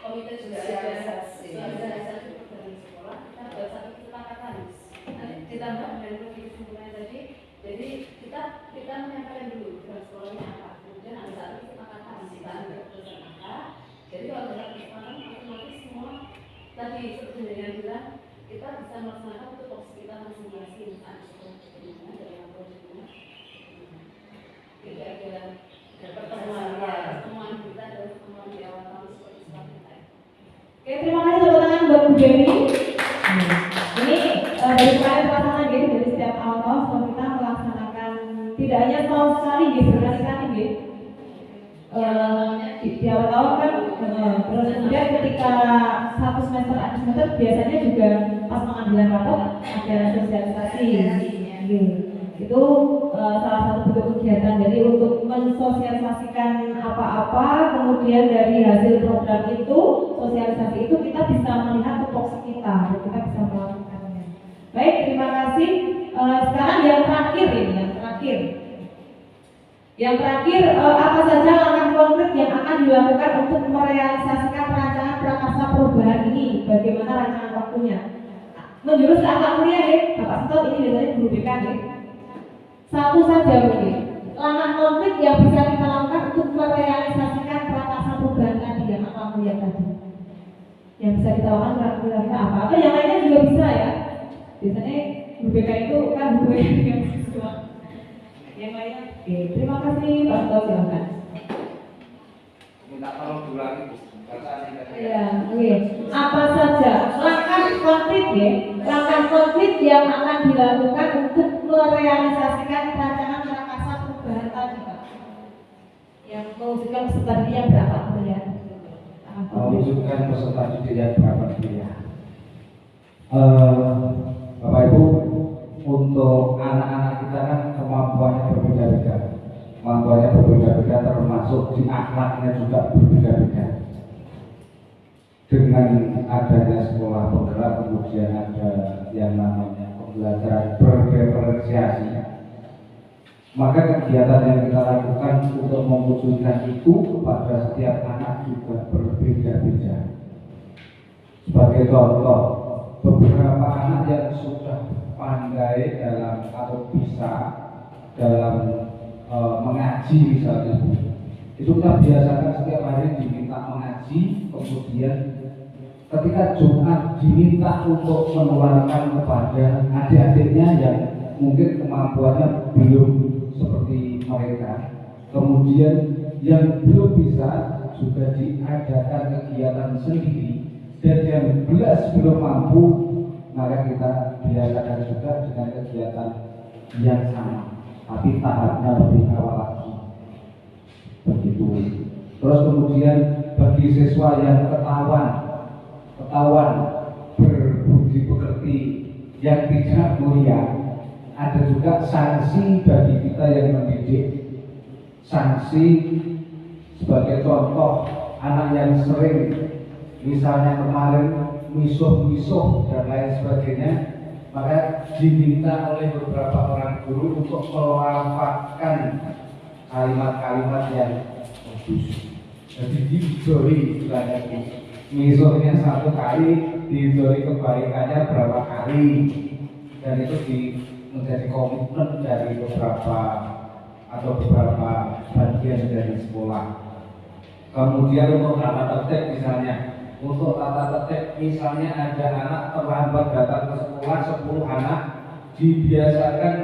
komite juga ada sosialisasi pertemuan sekolah, kita buat satu kesepakatan. Ditambah dengan kesimpulan tadi, jadi kita menyampaikan dulu dengan sekolahnya apa, kemudian ada satu kesepakatan kita ambil keputusan apa. Jadi kalau ada kesepakatan otomatis semua tadi seperti yang bilang kita bisa melaksanakan tupoksi kita masing-masing ada sekolah dari yang produknya. Jadi ada pertemuan kita dan pertemuan di awal tahun seperti kita. Oke, terima kasih tepuk tangan buat Bu Dewi. Ini dari kemarin pelaksanaan gitu, dari setiap awal tahun setelah kita melaksanakan tidak hanya tahun sekali gitu, berkali-kali gitu. Di awal tahun kan, terus kemudian ketika satu semester akhir semester biasanya juga pas pengambilan rapot ada sosialisasi. Itu salah satu bentuk kegiatan. Jadi untuk mensosialisasikan apa-apa, kemudian dari hasil program itu, sosialisasi itu kita bisa melihat tupoksi kita, kita bisa melakukannya. Baik, terima kasih. Sekarang yang terakhir ini, yang terakhir apa saja langkah konkret yang akan dilakukan untuk merealisasikan rancangan prakarsa perubahan ini? Bagaimana rancangan waktunya? Menjurus ke akhlak mulia ya, Bapak Suto ini biasanya guru BK ya. Satu saja mungkin langkah konkret yang bisa kita lakukan untuk merealisasikan prakarsa perubahan tadi yang akhlak mulia tadi. Yang bisa kita lakukan kira-kira apa? Atau yang lainnya juga bisa ya. Biasanya guru BK itu kan guru yang siswa. Yang lainnya Oke, terima kasih Pak Suto, silakan. Minta tolong diulangi Bu. Ya, oke. Apa saja langkah konkret ya, langkah konkret yang akan dilakukan untuk merealisasikan rancangan prakarsa perubahan tadi Pak? Yang mewujudkan peserta didik yang berakhlak mulia. Mewujudkan peserta didik yang berakhlak mulia. Bapak Ibu, untuk anak-anak kita kan kemampuannya berbeda-beda. Kemampuannya berbeda-beda, termasuk di akhlaknya juga berbeda-beda. Dengan adanya sekolah penggerak, kemudian ada yang namanya pembelajaran berdiferensiasi, maka kegiatan yang kita lakukan untuk mewujudkan itu kepada setiap anak juga berbeda-beda. Sebagai contoh, beberapa anak yang sudah pandai dalam atau bisa dalam mengaji misalnya, itu kita biasakan setiap hari diminta mengaji, kemudian ketika Jumat diminta untuk menularkan kepada adik-adiknya yang mungkin kemampuannya belum seperti mereka. Kemudian yang belum bisa juga diadakan kegiatan sendiri, dan yang jelas belum mampu maka kita biasakan juga dengan kegiatan yang sama, tapi tahapnya lebih awal lagi. Begitu. Terus kemudian bagi siswa yang ketahuan berbudi pekerti yang tidak mulia, ada juga sanksi bagi kita yang mendidik. Sanksi sebagai contoh, anak yang sering misalnya kemarin misuh-misuh dan lain sebagainya, maka diminta oleh beberapa orang guru untuk melafalkan kalimat-kalimat yang bagus. Jadi didori istilahnya, misuhnya satu kali, didori kebaikannya berapa kali, dan itu menjadi komitmen dari beberapa bagian dari sekolah. Kemudian untuk tata tertib misalnya, ada anak terlambat datang ke sekolah 10 anak, dibiasakan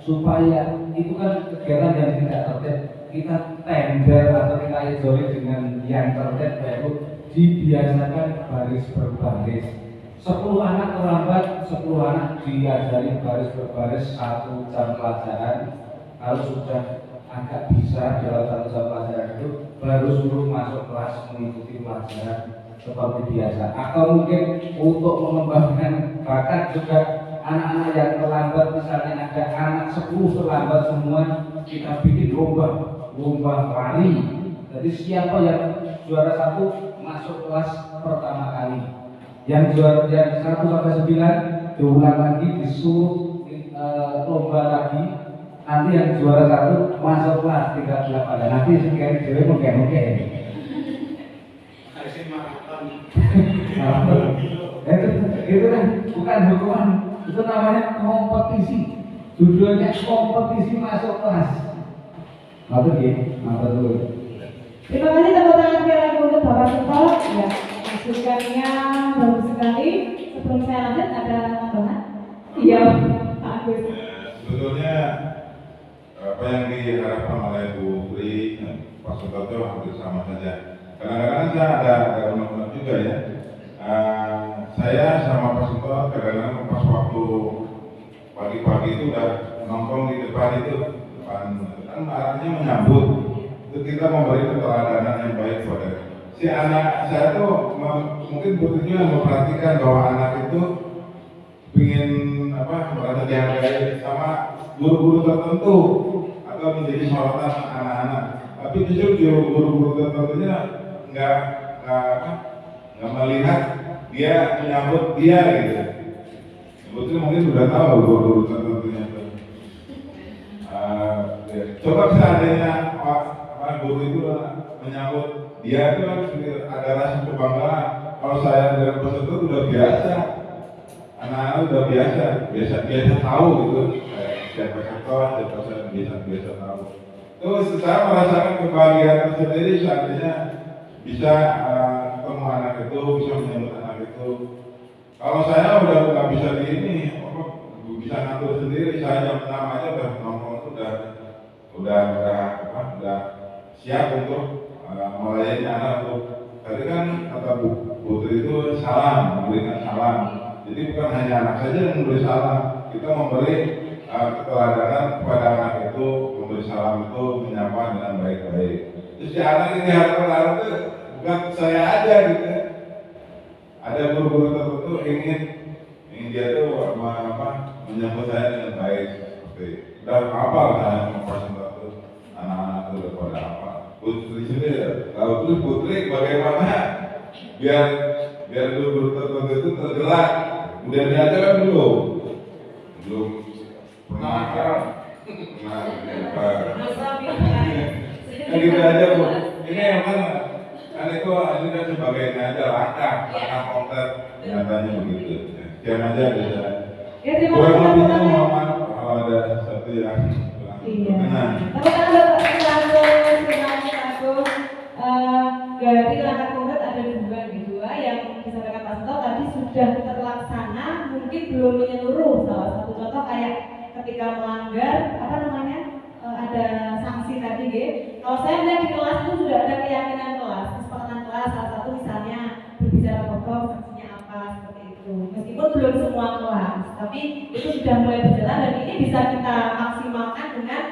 supaya itu kan kegiatan yang tidak tertib, kita tender atau kita izoli dengan yang tertib, yaitu dibiasakan baris berbaris. 10 anak terlambat, 10 anak diajari baris berbaris 1 jam pelajaran. Kalau sudah agak bisa dalam 1 jam pelajaran itu, baru suruh masuk kelas mengikuti pelajaran seperti biasa. Atau mungkin untuk mengembangkan bakat juga, anak-anak yang terlambat, misalnya ada anak 10 terlambat semua, kita bikin lomba lari. Jadi siapa yang juara 1 masuk kelas pertama kali, yang juara yang 1 sampai 9 diulang lagi, disuruh lomba lagi. Nanti yang juara 1 masuk kelas 38. Nanti sekian dewe mungkin itu kan bukan hukuman, itu namanya kompetisi. Judulnya kompetisi masuk kelas. Matur nggih, matur nuwun. Terima kasih, tepuk tangan sekali lagi untuk Bapak Suto. Ya, masukannya bagus sekali. Sebelum saya lanjut, ada tambahan? Iya, Pak Agus. Sebetulnya apa yang diharapkan oleh Bu Pri, Pak Suto itu hampir sama saja. Kadang-kadang saya ada unek-unek juga ya. Saya sama Pak Suto kadang-kadang pas waktu pagi-pagi itu udah nongkrong di depan kan artinya menyambut. Itu kita memberi keteladanan yang baik kepada si anak. Saya tuh mungkin butuhnya memperhatikan bahwa anak itu ingin merasa dihargai sama guru-guru tertentu atau menjadi sorotan anak-anak. Tapi justru guru-guru tertentunya nggak melihat dia, menyambut dia gitu. Sebetulnya mungkin sudah tahu guru-guru tertentunya itu. Coba seandainya guru itu menyambut dia itu kan ada rasa kebanggaan. Kalau saya dengan peserta itu udah biasa, anak-anak udah biasa tahu gitu. Siapa saya biasa tahu. Terus saya merasakan kebahagiaan tersendiri seandainya bisa ketemu anak itu, bisa menyambut anak itu. Kalau saya udah nggak bisa bisa ngatur sendiri, saya jam 6 aja udah nongkrong, udah udah siap untuk melayani anak untuk tadi kan kata Bu Putri itu salam, memberikan salam. Jadi bukan hanya anak saja yang memberi salam, kita memberi keteladanan kepada anak itu, memberi salam itu menyapa dengan baik-baik. Terus si anak ini harap itu bukan saya aja gitu. Ada guru-guru tertentu ingin dia tuh menyambut saya dengan baik seperti udah hafal saya mempresentasi anak-anak itu udah pada apa. Putri sini, kalau Putri bagaimana biar guru-guru tertentu itu tergerak. Udah diajar kan belum pernah kan gitu aja Bu. Ini yang mana? Kan itu kan sebagai aja langkah konkret nyatanya begitu. Sekian aja bisa. Ya, terima kurang kasih lebihnya teman-teman. mohon maaf kalau ada sesuatu yang berkenan. Dari langkah konkret ada dua yang disampaikan Pak Seto tadi sudah terlaksana, mungkin belum menyeluruh. Salah satu contoh kayak ketika melanggar ada sanksi tadi Kalau saya melihat di kelas itu sudah ada keyakinan kelas, kesepakatan kelas. Salah satu misalnya berbicara kotor, sanksinya apa seperti itu. Meskipun belum semua kelas, tapi itu sudah mulai berjalan dan ini bisa kita maksimalkan dengan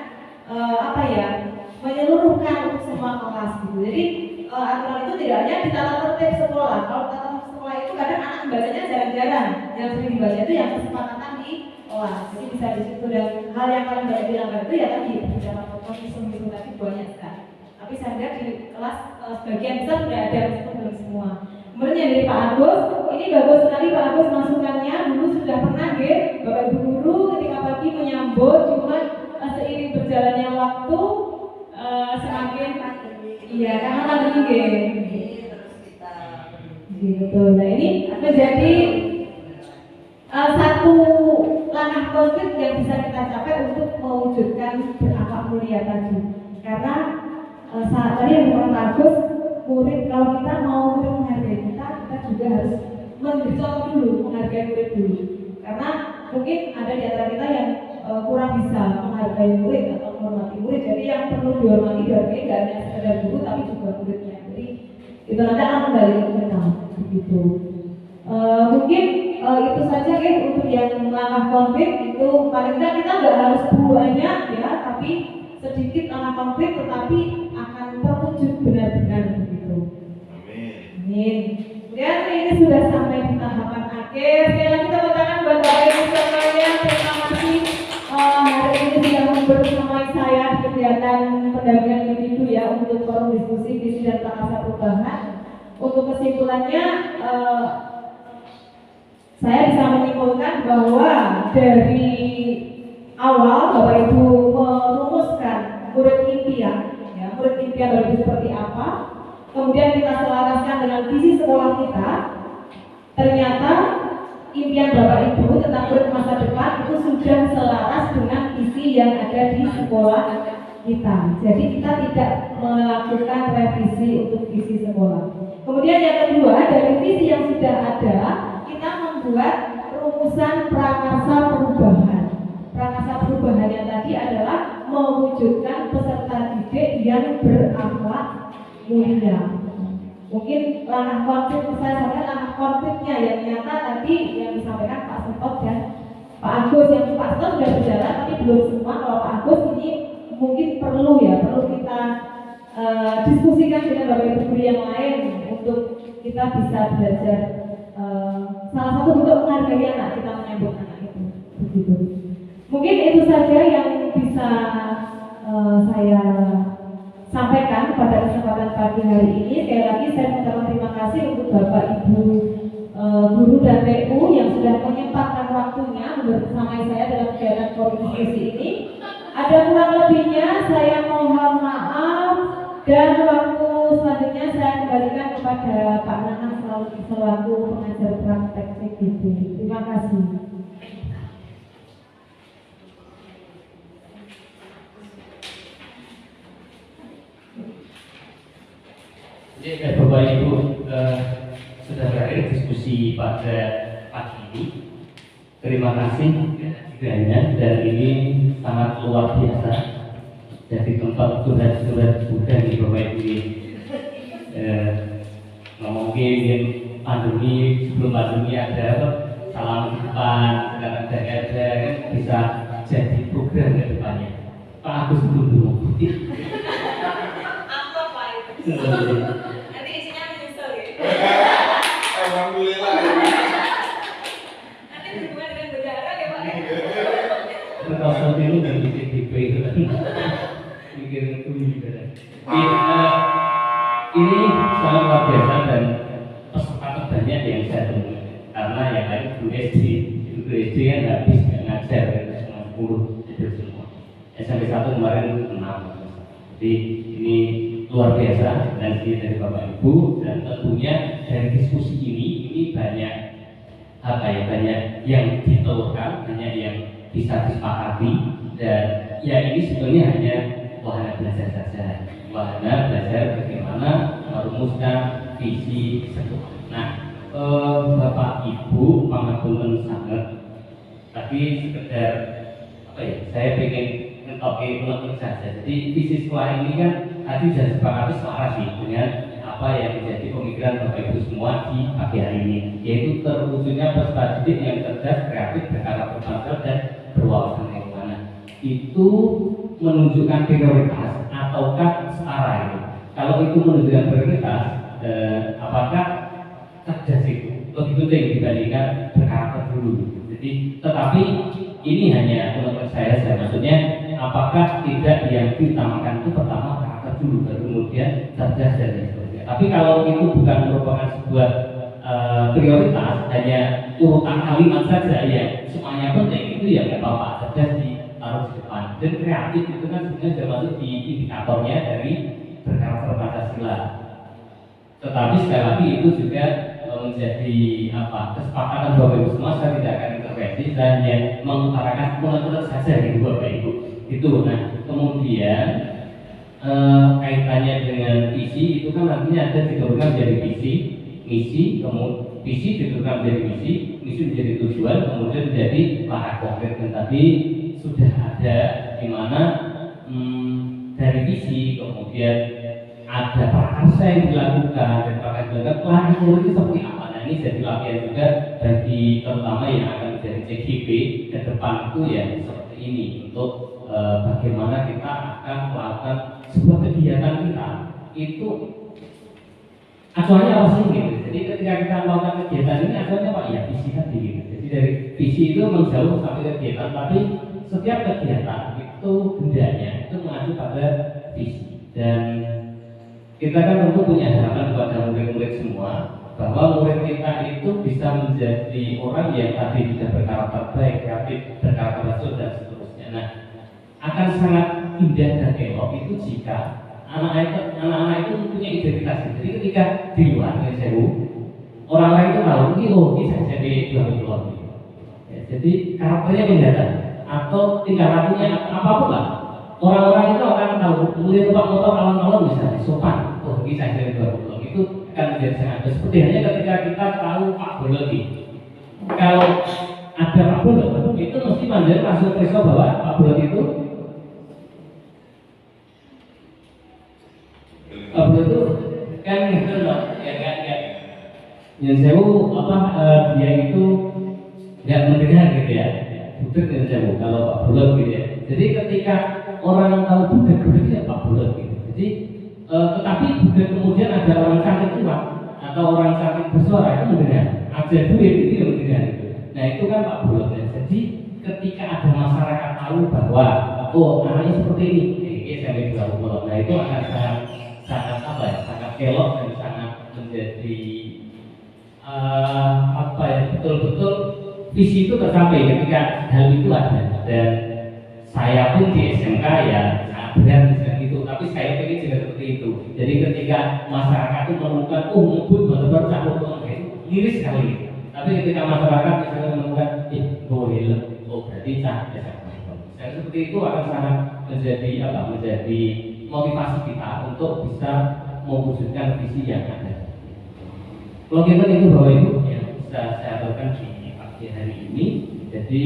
menyeluruhkan untuk semua kelas gitu. Jadi aturan itu tidak hanya di tata tertib sekolah. Kalau tata tertib sekolah itu kadang anak membacanya jarang-jarang. Yang sering dibaca itu yang kesepakatan di kelas. Jadi bisa di situ, dan hal yang paling banyak dilanggar itu ya tadi bicara kotor, isu-isu tadi banyak sekali. Tapi saya lihat di kelas sebagian besar sudah ada, meskipun belum semua. Kemudian yang dari Pak Agus, ini bagus sekali Pak Agus masukannya. Dulu sudah pernah Bapak Ibu guru ketika pagi menyambut, cuma seiring berjalannya waktu semakin karena pandemi betul. Nah ini menjadi satu langkah konkret yang bisa kita capai untuk mewujudkan berakhlak mulia tadi. Karena saat tadi yang bukan bagus, murid kalau kita mau menghargai kita juga harus memberi contoh dulu, menghargai murid dulu. Karena mungkin ada di antara kita yang kurang bisa menghargai murid atau menghormati murid. Jadi yang perlu dihormati tidak hanya sekedar guru tapi juga muridnya. Jadi itu nanti akan kembali ke kita begitu. Mungkin itu saja untuk yang langkah konkret itu. Paling tidak kita nggak harus banyak tapi sedikit langkah konkret tetapi akan terwujud benar-benar begitu. Amin. Kemudian ini sudah sampai di tahapan akhir. Sekali lagi tepuk tangan buat Bapak Ibu sekalian. Terima kasih hari ini sudah bersamai saya di kegiatan pendampingan individu untuk forum diskusi visi dan prakarsa perubahan. Untuk kesimpulannya, saya bisa menyimpulkan bahwa dari awal Bapak Ibu merumuskan murid impian Bapak Ibu seperti apa. Kemudian kita selaraskan dengan visi sekolah kita. Ternyata impian Bapak Ibu tentang murid masa depan itu sudah selaras dengan visi yang ada di sekolah kita. Jadi kita tidak melakukan revisi untuk visi sekolah. Kemudian yang kedua, dari visi yang sudah ada, kita membuat rumusan prakarsa perubahan. Prakarsa perubahan yang tadi adalah mewujudkan peserta didik yang berakhlak mulia. Mungkin langkah konkret saya sampaikan langkah konkretnya yang nyata tadi yang disampaikan Pak Setot dan Pak Agus. Yang Pak Setot sudah berjalan tapi belum semua. Kalau Pak Agus ini mungkin perlu kita diskusikan dengan Bapak Ibu guru yang lain untuk kita bisa belajar salah satu bentuk menghargai anak, kita menyambut anak itu begitu. Mungkin itu saja yang bisa saya sampaikan pada kesempatan pagi hari ini. Sekali lagi saya mengucapkan terima kasih untuk Bapak Ibu guru dan TU yang sudah menyempatkan waktunya bersama saya dalam kegiatan forum diskusi ini. Ada kurang lebihnya saya mohon maaf, dan waktu selanjutnya saya kembalikan kepada Pak Nanang selaku pengajar praktek CGD. Terima kasih. Bapak Ibu, sudah berakhir diskusi pada pagi ini. Terima kasih kiranya, dan ini sangat luar biasa jadi tempat surat-surat Buddha di Bapak Ibu. Mungkin pandemi, sebelum pandemi ada apa, salam depan, sekarang ada bisa jadi program ke depannya. Pak Agus dulu putih. Apa Pak itu? Nanti isinya menyusul ya. Alhamdulillah. Nanti berhubungan dengan bendara ya Pak. Kalau itu dan DP itu kan mikirin itu juga. Ini sangat luar biasa dan peserta terbanyak yang saya temui. Karena yang lain guru SD, guru SD kan habis nggak ngajar, cuma 10 itu semua. SMP 1 kemarin 6. Jadi ini luar biasa dan dari Bapak Ibu, dan tentunya dari diskusi ini banyak apa ya, banyak yang ditelurkan, banyak yang bisa disepakati, dan ya ini sebenarnya hanya wahana belajar saja, wahana belajar bagaimana merumuskan visi sekolah. Nah, Bapak Ibu pangapunten sangat, tapi sekedar apa ya, saya pengen ngetoknya saja. Jadi visi sekolah ini kan tadi sudah sepakati selaras sih dengan apa yang menjadi pemikiran Bapak Ibu semua di pagi hari ini, yaitu terwujudnya peserta didik yang cerdas, kreatif, berkarakter bangsa dan berwawasan lingkungan. Itu menunjukkan prioritas ataukah setara itu? Kalau itu menunjukkan prioritas, apakah cerdas itu lebih penting dibandingkan berkarakter dulu? Jadi, tetapi ini hanya menurut saya maksudnya, apakah tidak yang diutamakan itu pertama karakter dulu, baru kemudian cerdas dan lain sebagainya. Tapi kalau itu bukan merupakan sebuah prioritas, hanya urutan kalimat saja yang semuanya penting, itu ya nggak apa-apa, cerdas ditaruh di depan. Dan kreatif itu kan sebenarnya sudah masuk di indikatornya dari berkarakter Pancasila. Tetapi sekali lagi itu juga menjadi kesepakatan Bapak Ibu semua. Saya tidak akan intervensi, saya hanya mengutarakan menurut saja gitu Bapak Ibu. Itu. Nah, kemudian kaitannya dengan visi itu kan nantinya ada diturunkan menjadi visi, misi, kemudian visi diturunkan menjadi misi menjadi tujuan, kemudian menjadi langkah konkret. Dan tadi sudah ada di mana dari visi kemudian ada prakarsa yang dilakukan, dan prakarsa dilakukan langkah konkret itu seperti apa. Nah, ini jadi latihan juga bagi terutama yang akan menjadi CGP ke depan itu ya seperti ini, untuk bagaimana kita akan melakukan sebuah kegiatan kita itu acuannya apa sih gitu. Jadi ketika kita melakukan kegiatan ini acuannya apa ya, visi tadi gitu. Jadi dari visi itu menjauh sampai kegiatan, tapi setiap kegiatan itu hendaknya itu mengacu pada visi. Dan kita kan tentu punya harapan kepada murid-murid semua bahwa murid kita itu bisa menjadi orang yang tadi bisa berkarakter baik, kreatif, berkarakter rasul dan seterusnya. Nah, akan sangat indah dan elok itu jika anak-anak itu mempunyai identitas. Jadi ketika di luar sewu, orang lain itu tahu ini saya jadi dua pilot. Ya, jadi karakternya kelihatan atau tingkah lakunya apapun lah. Orang-orang itu akan tahu. Kemudian Pak motor alon-alon misalnya sopan. Ini saya jadi dua pilot. Itu akan menjadi sangat. Seperti hanya ketika kita tahu Pak Bologi. Kalau ada Pak Bolot, itu mesti mandir langsung periksa bahwa Pak Bolot itu itu kan gitu loh, ya kan yang sewu dia itu nggak mendengar gitu ya, budak yang sewu kalau Pak Bolot gitu ya. Jadi ketika orang tahu budak ya Pak Bolot gitu. Jadi tetapi budak kemudian ada orang cantik tua atau orang cantik bersuara itu mendengar, ada duit itu yang mendengar gitu. Nah itu kan Pak Bolot ya. Jadi ketika ada masyarakat tahu bahwa anaknya seperti ini saya juga Bolot. Nah itu akan sangat elok dan sangat menjadi betul-betul visi itu tercapai ketika hal itu ada. Dan saya pun di SMK ya sangat berat dengan itu, tapi saya pengen juga seperti itu. Jadi ketika masyarakat itu menemukan ngebut benar-benar campur miris sekali. Tapi ketika masyarakat misalnya menemukan berarti cah dan seperti itu akan sangat menjadi motivasi kita untuk bisa mewujudkan visi yang ada. Logika itu Bapak Ibu yang bisa saya aturkan di pagi hari ini. Jadi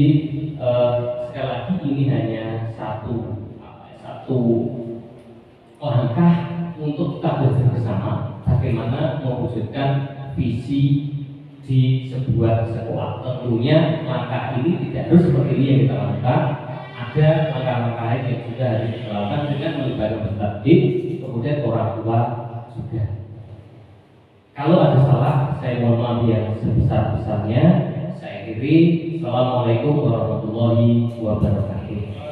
sekali lagi ini hanya satu langkah untuk kita belajar bersama bagaimana mewujudkan visi di sebuah sekolah. Tentunya langkah ini tidak harus seperti ini yang kita lakukan. Ada langkah-langkah lain yang juga harus kita lakukan dengan melibatkan peserta didik, kemudian orang tua juga. Kalau ada salah, saya mohon maaf yang sebesar-besarnya. Saya akhiri. Assalamualaikum warahmatullahi wabarakatuh.